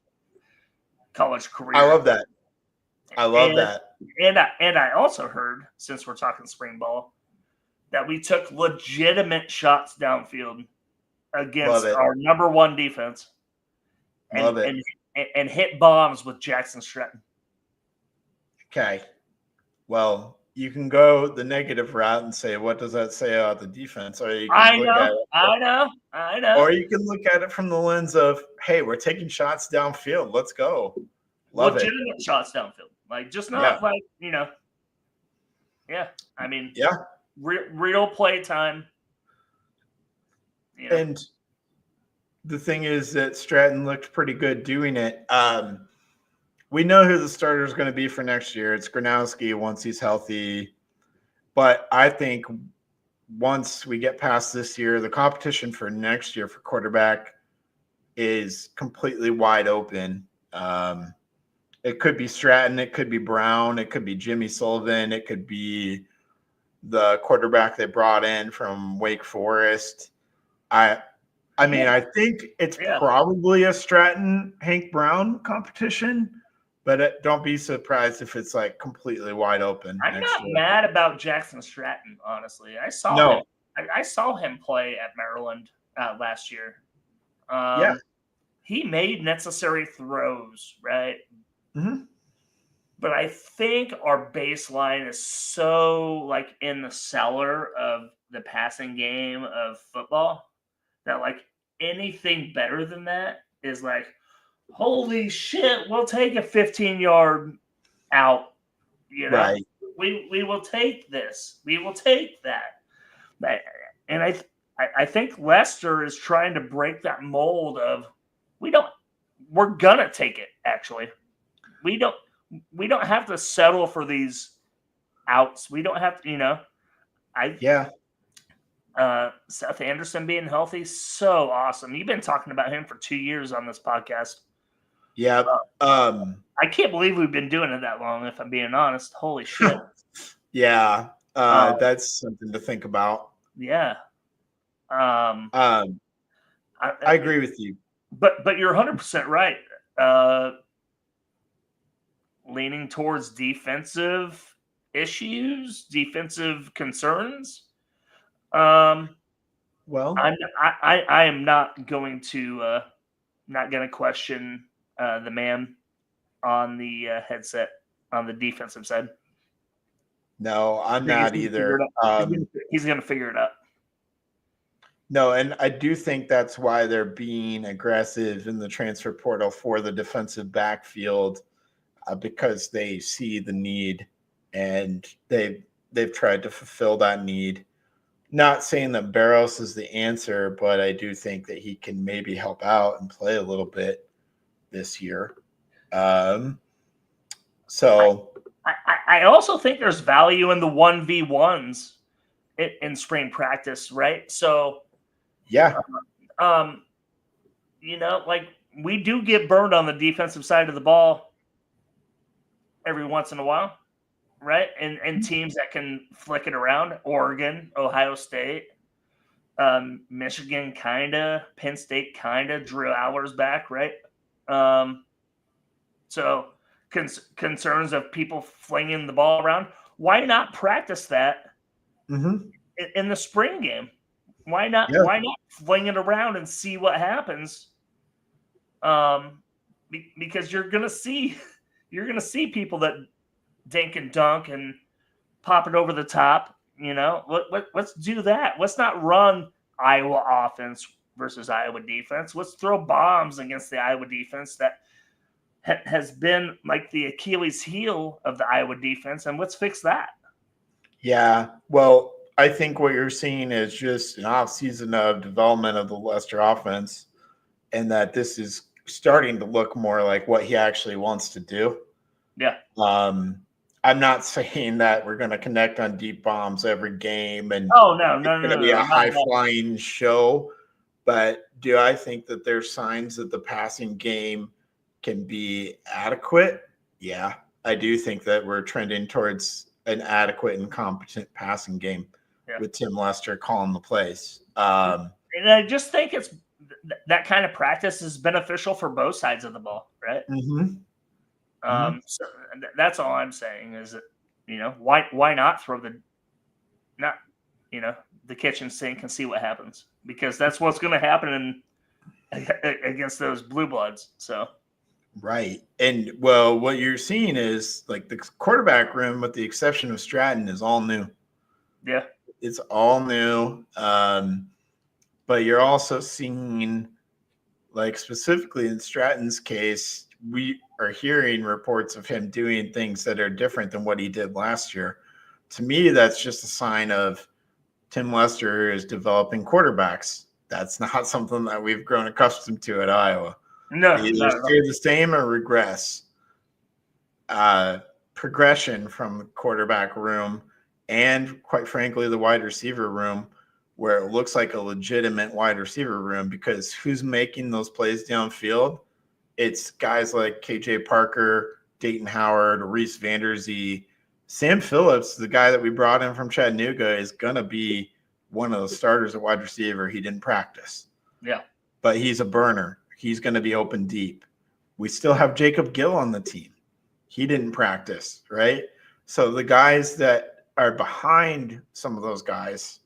college career. I love that. And I also heard, since we're talking spring ball, that we took legitimate shots downfield against our number 1 defense and hit bombs with Jackson Stratton. Okay. Well, you can go the negative route and say, what does that say about the defense? Or you can I know. Or you can look at it from the lens of, hey, we're taking shots downfield. Let's go. Legitimate shots downfield. Like, just not like, yeah. I mean, real play time. And the thing is that Stratton looked pretty good doing it. We know who the starter is going to be for next year. It's Gronowski once he's healthy. But I think once we get past this year, the competition for next year for quarterback is completely wide open. It could be Stratton. It could be Brown. It could be Jimmy Sullivan. It could be the quarterback they brought in from Wake Forest. I mean, I think it's probably a Stratton, Hank Brown competition, but don't be surprised if it's like completely wide open. I'm not mad about Jackson Stratton, honestly. I saw him play at Maryland last year. He made necessary throws, right? Mm-hmm. But I think our baseline is so like in the cellar of the passing game of football that like anything better than that is like, holy shit, we'll take a 15-yard out. Right. We will take this. We will take that. And I think Lester is trying to break that mold of we're gonna take it, actually. We don't have to settle for these outs. We don't have to, Seth Anderson being healthy, so awesome. You've been talking about him for 2 years on this podcast. Yeah. I can't believe we've been doing it that long, if I'm being honest. Holy shit. Yeah. That's something to think about. Yeah. I agree with you. But you're 100% right. Leaning towards defensive issues, defensive concerns. Well, I am not going to question the man on the headset on the defensive side. No, I'm not either. He's going to figure it out. No, and I do think that's why they're being aggressive in the transfer portal for the defensive backfield, because they see the need and they've tried to fulfill that need. Not saying that Barros is the answer, but I do think that he can maybe help out and play a little bit this year. So I also think there's value in the 1v1s in spring practice, right? So yeah. like we do get burned on the defensive side of the ball every once in a while, right? And teams that can flick it around, Oregon, Ohio State, Michigan, kinda, Penn State, kinda, Drew Hours back, right? So concerns of people flinging the ball around. Why not practice that in the spring game? Why not? Yeah. Why not fling it around and see what happens? Because you're gonna see people that dink and dunk and pop it over the top. Let's do that. Let's not run Iowa offense versus Iowa defense. Let's throw bombs against the Iowa defense that has been like the Achilles heel of the Iowa defense, and let's fix that. Yeah. Well, I think what you're seeing is just an off season of development of the Lester offense, and that this is starting to look more like what he actually wants to do. Yeah. I'm not saying that we're going to connect on deep bombs every game and no, it's going to be a high flying show, but do I think that there's signs that the passing game can be adequate? Yeah, I do think that we're trending towards an adequate and competent passing game with Tim Lester calling the plays. And I just think it's that kind of practice is beneficial for both sides of the ball, right? So that's all I'm saying is that, why not throw the kitchen sink and see what happens, because that's what's going to happen against those blue bloods. So. Right. And well, what you're seeing is like the quarterback room, with the exception of Stratton, is all new. Yeah. It's all new. But you're also seeing, like specifically in Stratton's case, we are hearing reports of him doing things that are different than what he did last year. To me, that's just a sign of Tim Lester is developing quarterbacks. That's not something that we've grown accustomed to at Iowa. No, either stay the same or regress. Progression from the quarterback room and, quite frankly, the wide receiver room, where it looks like a legitimate wide receiver room, because who's making those plays downfield? It's guys like KJ Parker, Dayton Howard, Reese Vanderzee. Sam Phillips, the guy that we brought in from Chattanooga, is going to be one of the starters at wide receiver. He didn't practice. Yeah. But he's a burner. He's going to be open deep. We still have Jacob Gill on the team. He didn't practice, right? So the guys that are behind some of those guys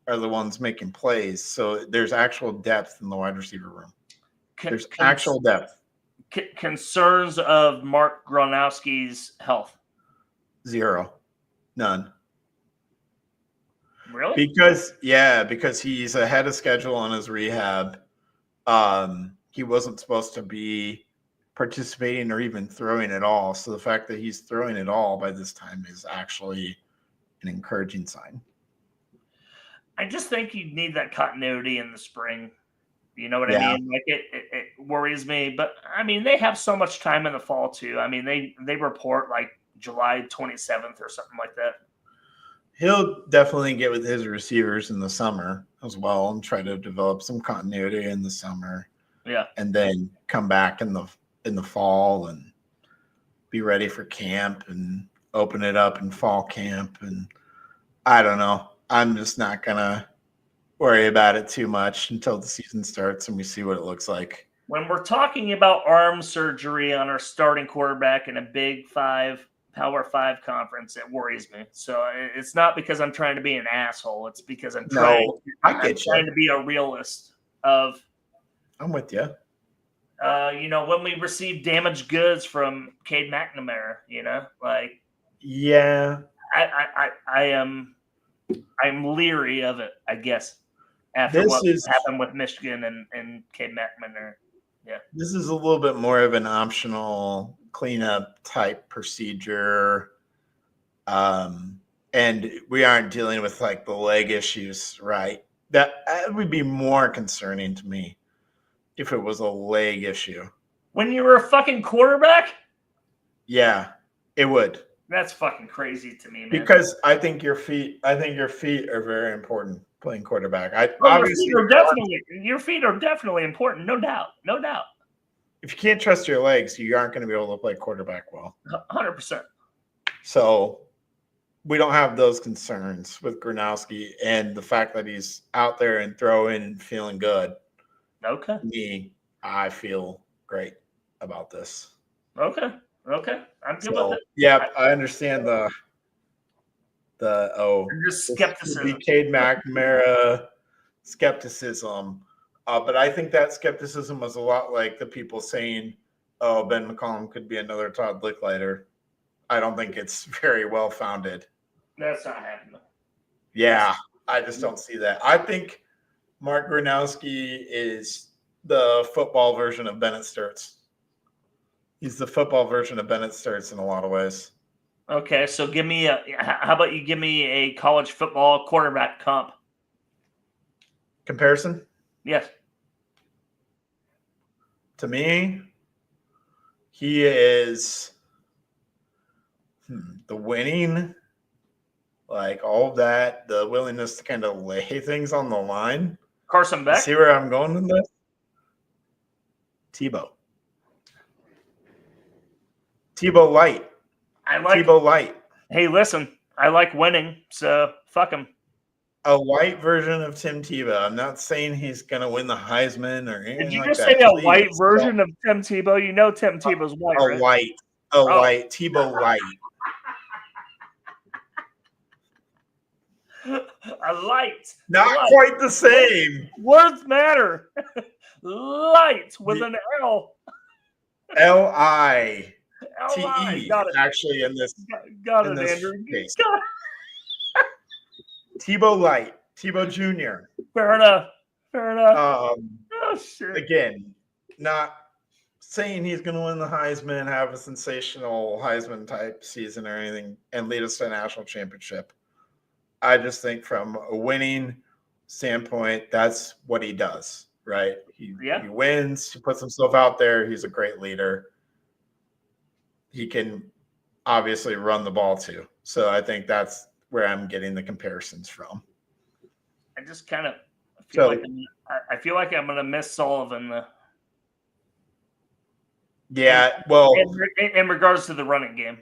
are the ones making plays. So there's actual depth in the wide receiver room. There's actual depth. Concerns of Mark Gronowski's health? Zero. None. Really? Because he's ahead of schedule on his rehab. He wasn't supposed to be participating or even throwing at all. So the fact that he's throwing at all by this time is actually an encouraging sign. I just think you need that continuity in the spring. You know what I mean? Like it worries me, but I mean, they have so much time in the fall too. I mean, they report like July 27th or something like that. He'll definitely get with his receivers in the summer as well and try to develop some continuity in the summer. Yeah. And then come back in the fall and be ready for camp and open it up in fall camp. And I don't know. I'm just not going to worry about it too much until the season starts and we see what it looks like. When we're talking about arm surgery on our starting quarterback in a Big Five, Power 5 conference, it worries me. So it's not because I'm trying to be an asshole. It's because I'm trying to be a realist of. I'm with you. When we receive damaged goods from Cade McNamara, like. Yeah. I'm leery of it, I guess, after what happened with Michigan and Cade McNamara. Yeah. This is a little bit more of an optional cleanup type procedure. And we aren't dealing with like the leg issues, right? That would be more concerning to me if it was a leg issue. When you were a fucking quarterback? Yeah, it would. That's fucking crazy to me, man. Because I think your feet are very important. playing quarterback. Your feet are definitely important, no doubt. If you can't trust your legs, you aren't going to be able to play quarterback well. 100%. So we don't have those concerns with Gronowski, and the fact that he's out there and throwing and feeling good. Okay. I feel great about this. Okay. I'm good with it. Yeah, I understand the Just skepticism. Cade McNamara skepticism. But I think that skepticism was a lot like the people saying, oh, Ben McCollum could be another Todd Licklider. I don't think it's very well founded. That's not happening. Yeah, I just don't see that. I think Mark Gronowski is the football version of Bennett Sturts. He's the football version of Bennett Sturts in a lot of ways. Okay, so how about you give me a college football quarterback comp? Comparison? Yes. To me, he is the winning, like all of that, the willingness to kind of lay things on the line. Carson Beck? See where I'm going with this? Tebow Light. I like Tebow Light. Hey, listen, I like winning, so fuck him. A white version of Tim Tebow. I'm not saying he's going to win the Heisman or anything. Did you like just that. say a white version of Tim Tebow? You know Tim Tebow's white, right? White. Tebow Light. A light. Not quite the same. Words matter. Light with an L. L-I. L-I. T-E, Got it. Actually, in this got in it, this Andrew. case. Got it. Tebow Light, Tebow Jr. Fair enough. Oh, shit. Again, not saying he's going to win the Heisman, have a sensational Heisman type season or anything, and lead us to a national championship. I just think from a winning standpoint, that's what he does, right? He wins, he puts himself out there, he's a great leader. He can obviously run the ball too. So I think that's where I'm getting the comparisons from. I just kind of feel like I'm going to miss Sullivan. Yeah, well, in regards to the running game.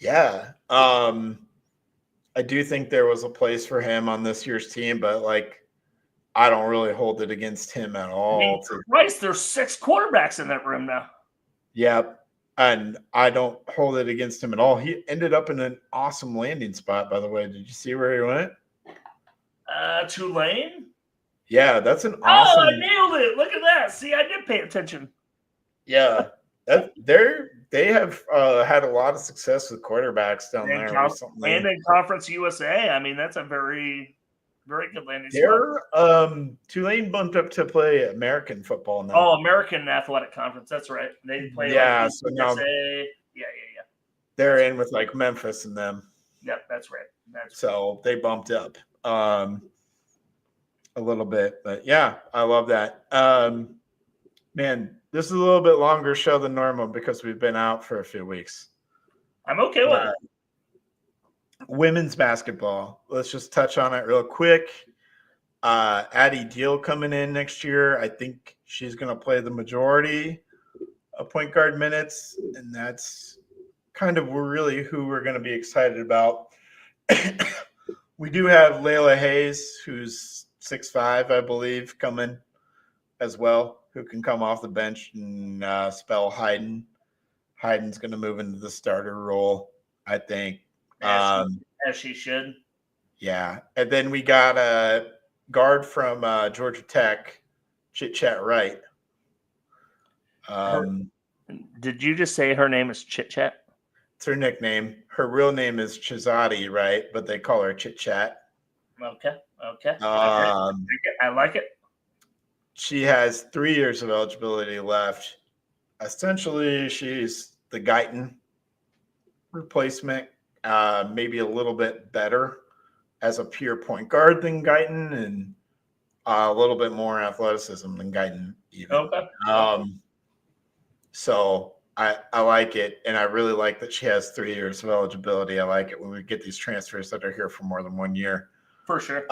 Yeah. I do think there was a place for him on this year's team, but I don't really hold it against him at all. Christ, there's 6 quarterbacks in that room now. Yep. And I don't hold it against him at all. He ended up in an awesome landing spot, by the way. Did you see where he went? Tulane? Yeah, that's an awesome. Oh, I nailed it. Look at that. See, I did pay attention. Yeah. They have had a lot of success with quarterbacks down there recently. And in Conference USA. I mean, that's a very, very good landing spot. Tulane bumped up to play American football now. Oh, American Athletic Conference. That's right. They play so now yeah. They're in with Memphis and them. Yep, that's right. So they bumped up a little bit. But yeah, I love that. Man, this is a little bit longer show than normal because we've been out for a few weeks. I'm okay with it. Women's basketball. Let's just touch on it real quick. Addie Deal coming in next year. I think she's going to play the majority of point guard minutes, and that's kind of really who we're going to be excited about. We do have Layla Hayes, who's 6'5", I believe, coming as well, who can come off the bench and spell Hayden. Hayden's going to move into the starter role, I think. As she should. Yeah. And then we got a guard from Georgia Tech, Chit Chat Wright. Did you just say her name is Chit Chat? It's her nickname. Her real name is Chizati, right? But they call her Chit Chat. Okay. I like it. She has 3 years of eligibility left. Essentially, she's the Guyton replacement, maybe a little bit better as a pure point guard than Guyton, and a little bit more athleticism than Guyton even. Okay. So I like it, and I really like that she has 3 years of eligibility. I like it when we get these transfers that are here for more than 1 year. For sure.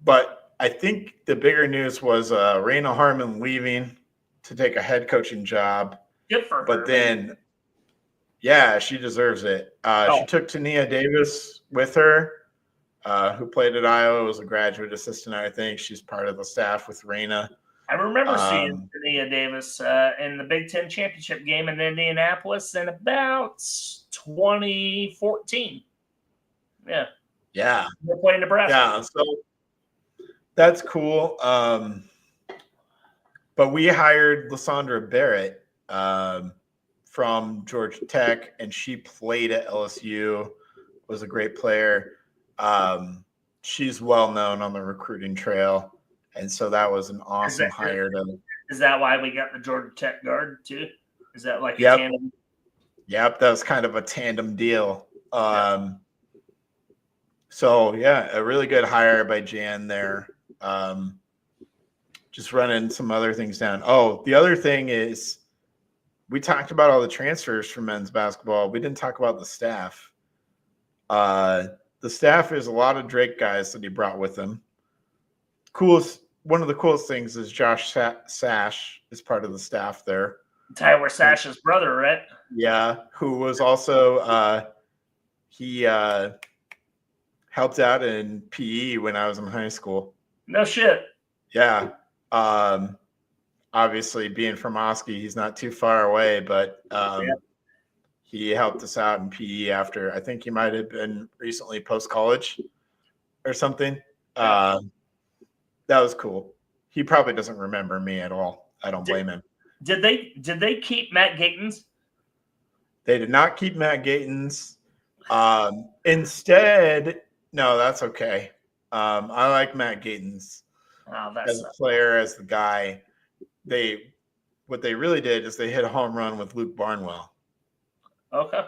But I think the bigger news was Raina Harmon leaving to take a head coaching job. Good for her. But then, yeah, she deserves it. She took Tania Davis with her, who played at Iowa, was a graduate assistant, I think. She's part of the staff with Raina. I remember seeing Tania Davis in the Big Ten championship game in Indianapolis in about 2014. Yeah. Yeah. They're playing Nebraska. Yeah, so that's cool. But we hired Lysandra Barrett from Georgia Tech, and she played at LSU, was a great player. She's well known on the recruiting trail, and so that was an awesome hire. Is that why we got the Georgia Tech guard too? Is that like a tandem? Yep, that was kind of a tandem deal. So, yeah, a really good hire by Jan there. Just running some other things down. Oh, the other thing is we talked about all the transfers for men's basketball. We didn't talk about the staff. The staff is a lot of Drake guys that he brought with him. One of the coolest things is Josh Sash is part of the staff there. Tyler Sash's brother, right? Yeah, who was also he helped out in PE when I was in high school. No shit. Yeah. Obviously, being from Oski, he's not too far away, but he helped us out in PE after. I think he might have been recently post-college or something. That was cool. He probably doesn't remember me at all. I don't blame him. Did they keep Matt Gatens? They did not keep Matt Gatens. Instead, no, that's okay. I like Matt Gatens as a player, as the guy. What they really did is they hit a home run with Luke Barnwell. Okay.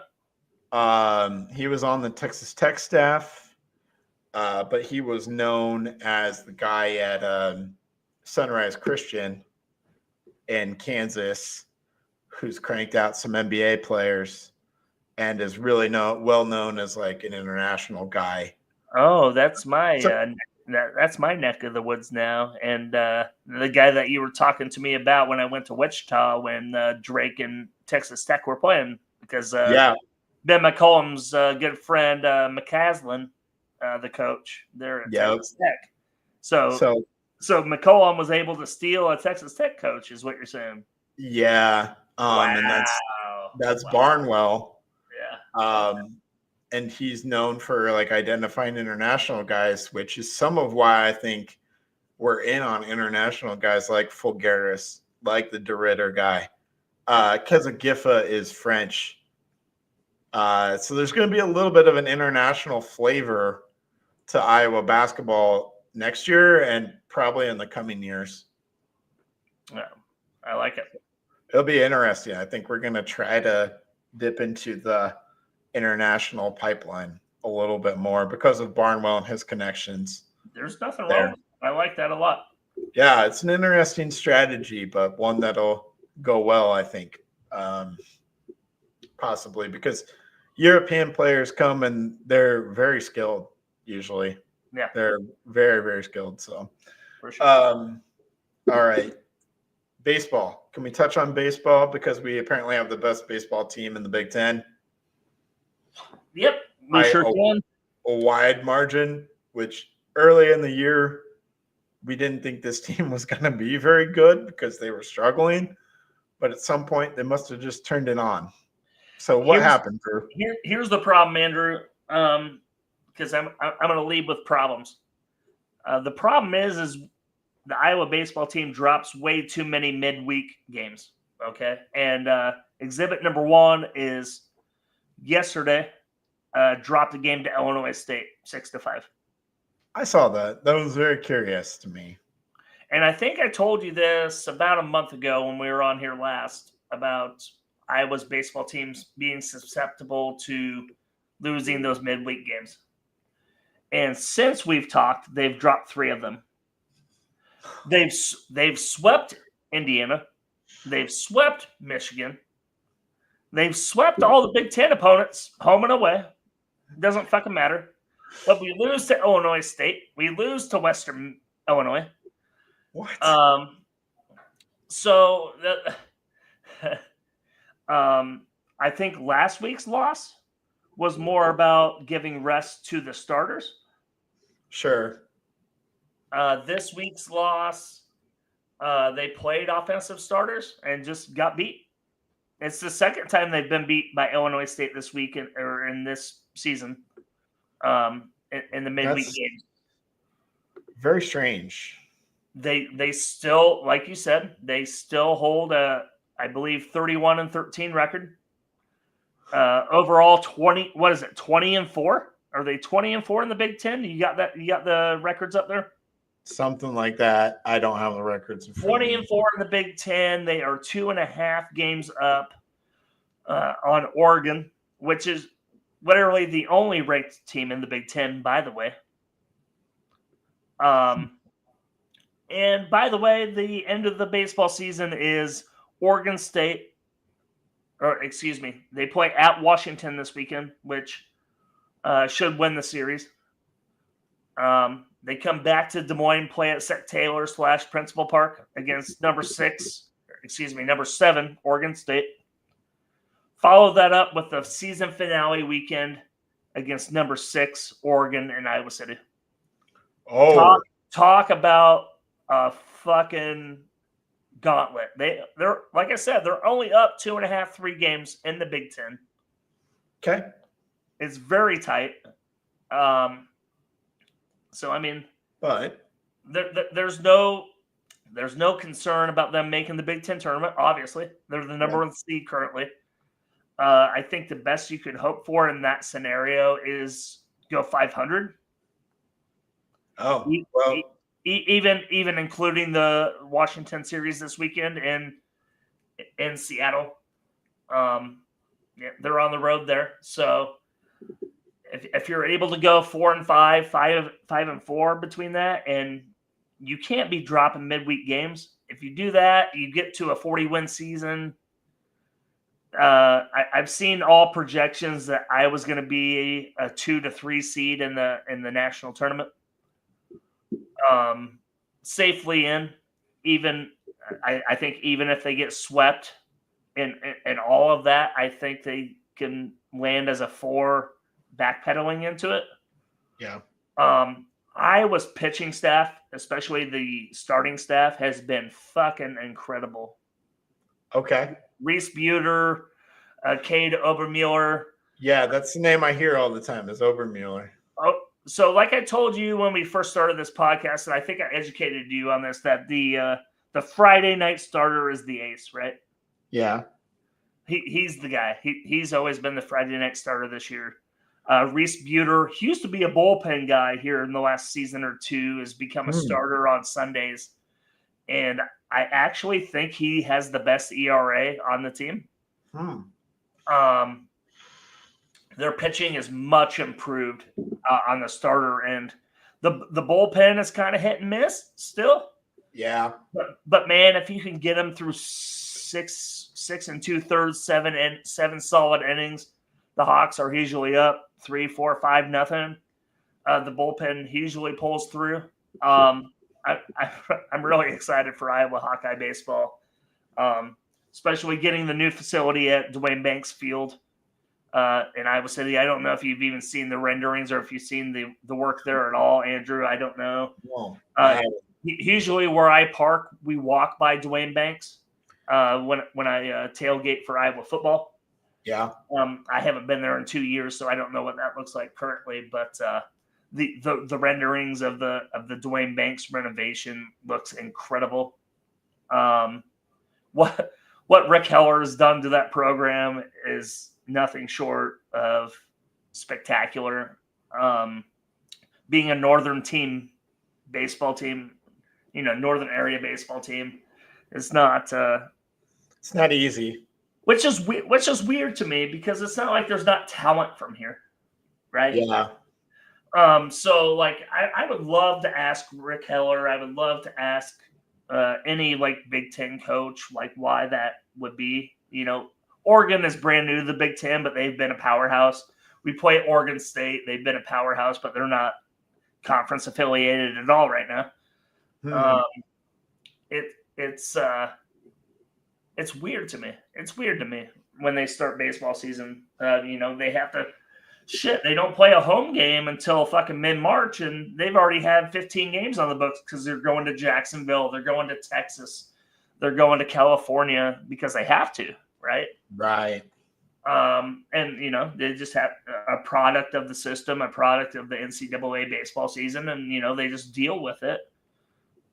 He was on the Texas Tech staff, but he was known as the guy at Sunrise Christian in Kansas, who's cranked out some NBA players and is really well known as like an international guy. Oh, that's my that's my neck of the woods now. And the guy that you were talking to me about when I went to Wichita when Drake and Texas Tech were playing, because Ben McCollum's good friend McCaslin, the coach there at Texas Tech. So McCollum was able to steal a Texas Tech coach, is what you're saying? Yeah. Wow. And that's Barnwell. Yeah. And he's known for like identifying international guys, which is some of why I think we're in on international guys like Fulgaris, like the DeRitter guy. Kezagifa is French. So there's going to be a little bit of an international flavor to Iowa basketball next year and probably in the coming years. Yeah, I like it. It'll be interesting. I think we're going to try to dip into the international pipeline a little bit more because of Barnwell and his connections. There's nothing wrong with it. I like that a lot. Yeah, it's an interesting strategy, but one that'll go well, I think, possibly, because European players come and they're very skilled usually. Yeah. They're very, very skilled. So, for sure. All right. Baseball. Can we touch on baseball? Because we apparently have the best baseball team in the Big Ten. Yep, we sure can. A wide margin, which early in the year, we didn't think this team was going to be very good because they were struggling. But at some point, they must have just turned it on. So what happened, Drew? Here's the problem, Andrew, because I'm going to lead with problems. The problem is the Iowa baseball team drops way too many midweek games, okay? And exhibit number one is yesterday dropped a game to Illinois State 6-5. I saw that. That was very curious to me. And I think I told you this about a month ago when we were on here last about Iowa's baseball teams being susceptible to losing those midweek games. And since we've talked, they've dropped 3 of them. They've swept Indiana. They've swept Michigan. They've swept all the Big Ten opponents home and away. Doesn't fucking matter. But we lose to Illinois State. We lose to Western Illinois. What? So I think last week's loss was more about giving rest to the starters. Sure. This week's loss, they played offensive starters and just got beat. It's the second time they've been beat by Illinois State this week or in this season in the midweek game. Very strange. They still, like you said, they still hold a, I believe, 31-13 record. Overall, 20. What is it? 20-4? Are they 20-4 in the Big Ten? You got that? You got the records up there? Something like that. I don't have the records. 20-4 in the Big Ten. They are 2.5 games up on Oregon, which is literally the only ranked team in the Big Ten, by the way. And by the way, the end of the baseball season is Oregon State, or excuse me, they play at Washington this weekend, which should win the series. They come back to Des Moines, play at Seth Taylor / Principal Park against number 7, Oregon State. Follow that up with the season finale weekend against number 6, Oregon and Iowa City. Oh, Talk about a fucking gauntlet. They're like I said, they're only up 2.5, 3 games in the Big Ten. okay. It's very tight. So I mean, But there's no concern about them making the Big Ten tournament. Obviously, they're the number 1 seed currently. I think the best you could hope for in that scenario is go 500. oh, well, Even including the Washington series this weekend in Seattle. Yeah, they're on the road there. So if you're able to go 4-5, 5-4 between that, and you can't be dropping midweek games. If you do that, you get to a 40-win season. I've seen all projections that I was going to be a 2 to 3 seed in the national tournament. Safely in, even I think even if they get swept in all of that, I think they can land as a 4, backpedaling into it. yeah. Iowa's pitching staff, especially the starting staff, has been fucking incredible. Okay. Reese Buter, Cade Obermueller. Yeah, that's the name I hear all the time is Obermueller. Oh, so like I told you when we first started this podcast, and I think I educated you on this, that the Friday night starter is the ace, right? Yeah. He's the guy. He's always been the Friday night starter this year. Reese Buter, he used to be a bullpen guy here in the last season or two, has become a starter on Sundays. And I actually think he has the best ERA on the team. Their pitching is much improved on the starter end. The bullpen is kind of hit and miss still. Yeah. But man, if you can get them through 6 2/3, 7 solid innings, the Hawks are usually up 3, 4, 5-0. The bullpen usually pulls through. I'm really excited for Iowa Hawkeye baseball, especially getting the new facility at Dwayne Banks Field in Iowa City. I don't know if you've even seen the renderings or if you've seen the work there at all, Andrew. I don't know. Well, Usually where I park, we walk by Dwayne Banks when I tailgate for Iowa football. yeah. I haven't been there in 2 years, so I don't know what that looks like currently. But the renderings of the Dwayne Banks renovation looks incredible. What Rick Heller has done to that program is nothing short of spectacular. Being a northern baseball team, northern area baseball team, it's not easy. Which is weird to me because it's not like there's not talent from here, right? Yeah. So like I would love to ask Rick Heller. I would love to ask any like Big Ten coach like why that would be. Oregon is brand new to the Big Ten, but they've been a powerhouse. We play Oregon State. They've been a powerhouse, but they're not conference affiliated at all right now. It's weird to me. It's weird to me when they start baseball season. They have to they don't play a home game until fucking mid-March, and they've already had 15 games on the books because they're going to Jacksonville, they're going to Texas, they're going to California because they have to, right? Right. They just have a product of the system, a product of the NCAA baseball season, and they just deal with it.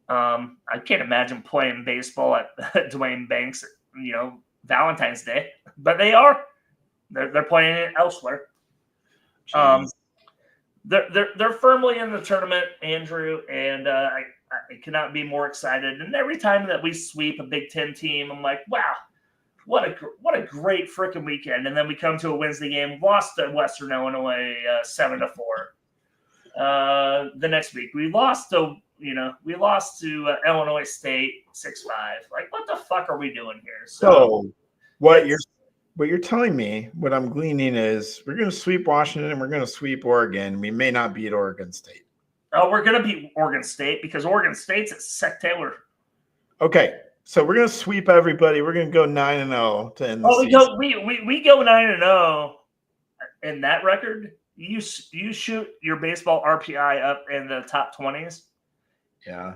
I can't imagine playing baseball at Dwayne Banks, Valentine's Day, but they are. They're playing it elsewhere. They're firmly in the tournament, Andrew, and I cannot be more excited. And every time that we sweep a Big Ten team, I'm like, wow, what a great freaking weekend. And then we come to a Wednesday game, lost to Western Illinois 7-4. The next week we lost to Illinois State 6-5. Like, what the fuck are we doing here? So what you're telling me, what I'm gleaning is we're going to sweep Washington and we're going to sweep Oregon. We may not beat Oregon State. Oh, we're going to beat Oregon State because Oregon State's at Sec Taylor. Okay, so we're going to sweep everybody. We're going to go 9-0 to end the season. We go 9-0 in that record. You shoot your baseball RPI up in the top 20s. Yeah.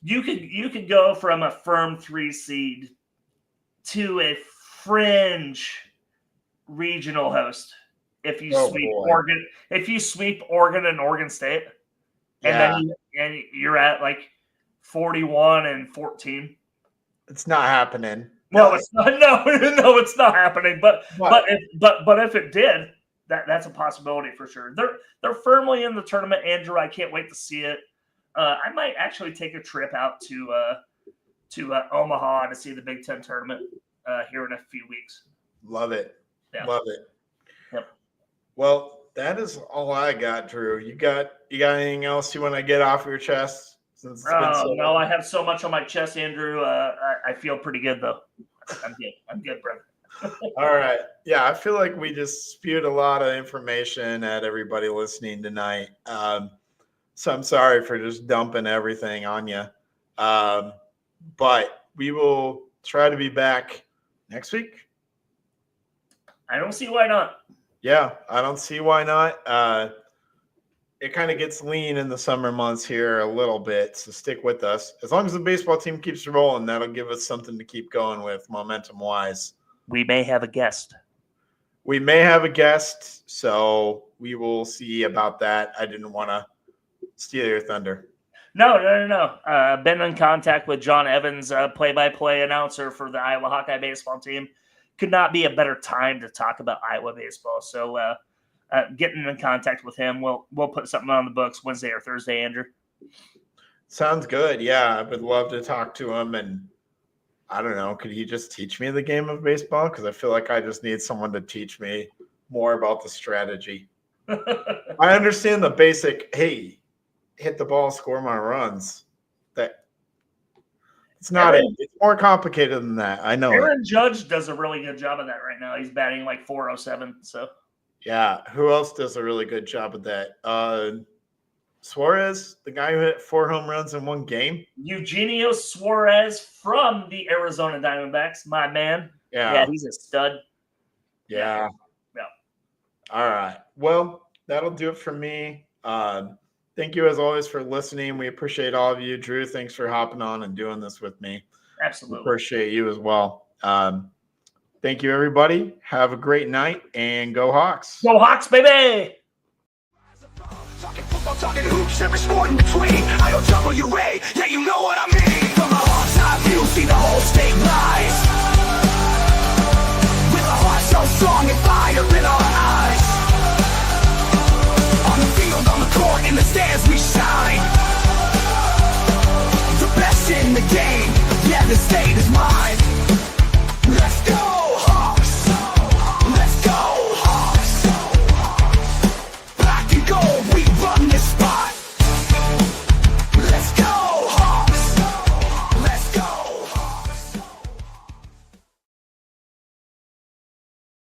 You could go from a firm 3 seed to a fringe regional host if you sweep Oregon. If you sweep Oregon and Oregon State, and then you're at like 41-14. It's not happening. No, it's not. No, it's not happening. But if it did, that's a possibility for sure. They're firmly in the tournament, Andrew. I can't wait to see it. I might actually take a trip out to Omaha to see the Big Ten tournament here in a few weeks. Love it. Yeah. Love it. Yep. Well, that is all I got, Drew. You got anything else you want to get off your chest? No, I have so much on my chest, Andrew. I feel pretty good though. I'm good, brother. All right. Yeah, I feel like we just spewed a lot of information at everybody listening tonight. So I'm sorry for just dumping everything on you. But we will try to be back next week. I don't see why not. Yeah, I don't see why not. It kind of gets lean in the summer months here a little bit, so stick with us. As long as the baseball team keeps rolling, that'll give us something to keep going with momentum-wise. We may have a guest. So we will see about that. I didn't want to steal your thunder. No. Been in contact with John Evans, play-by-play announcer for the Iowa Hawkeye baseball team. Could not be a better time to talk about Iowa baseball. So getting in contact with him, we'll put something on the books Wednesday or Thursday, Andrew. Sounds good. Yeah, I would love to talk to him. And I don't know, could he just teach me the game of baseball? Because I feel like I just need someone to teach me more about the strategy. I understand the basic, hey, hit the ball, score my runs. It's not it. It's more complicated than that. I know. Aaron Judge does a really good job of that right now. He's batting like .407. So yeah, who else does a really good job of that? Suarez, the guy who hit 4 home runs in one game. Eugenio Suarez from the Arizona Diamondbacks, my man. Yeah, he's a stud. Yeah. All right. Well, that'll do it for me. Thank you, as always, for listening. We appreciate all of you. Drew, thanks for hopping on and doing this with me. Absolutely. Appreciate you as well. Thank you, everybody. Have a great night, and go Hawks. Go Hawks, baby! Talking football, talking hoops, every sport in between. IOWA, yeah, you know what I mean. From a Hawks eye view, see the whole state rise. With a heart so strong and fire in our eyes. On the field, on the court, in the stands, we shine. The best in the game, yeah, the state is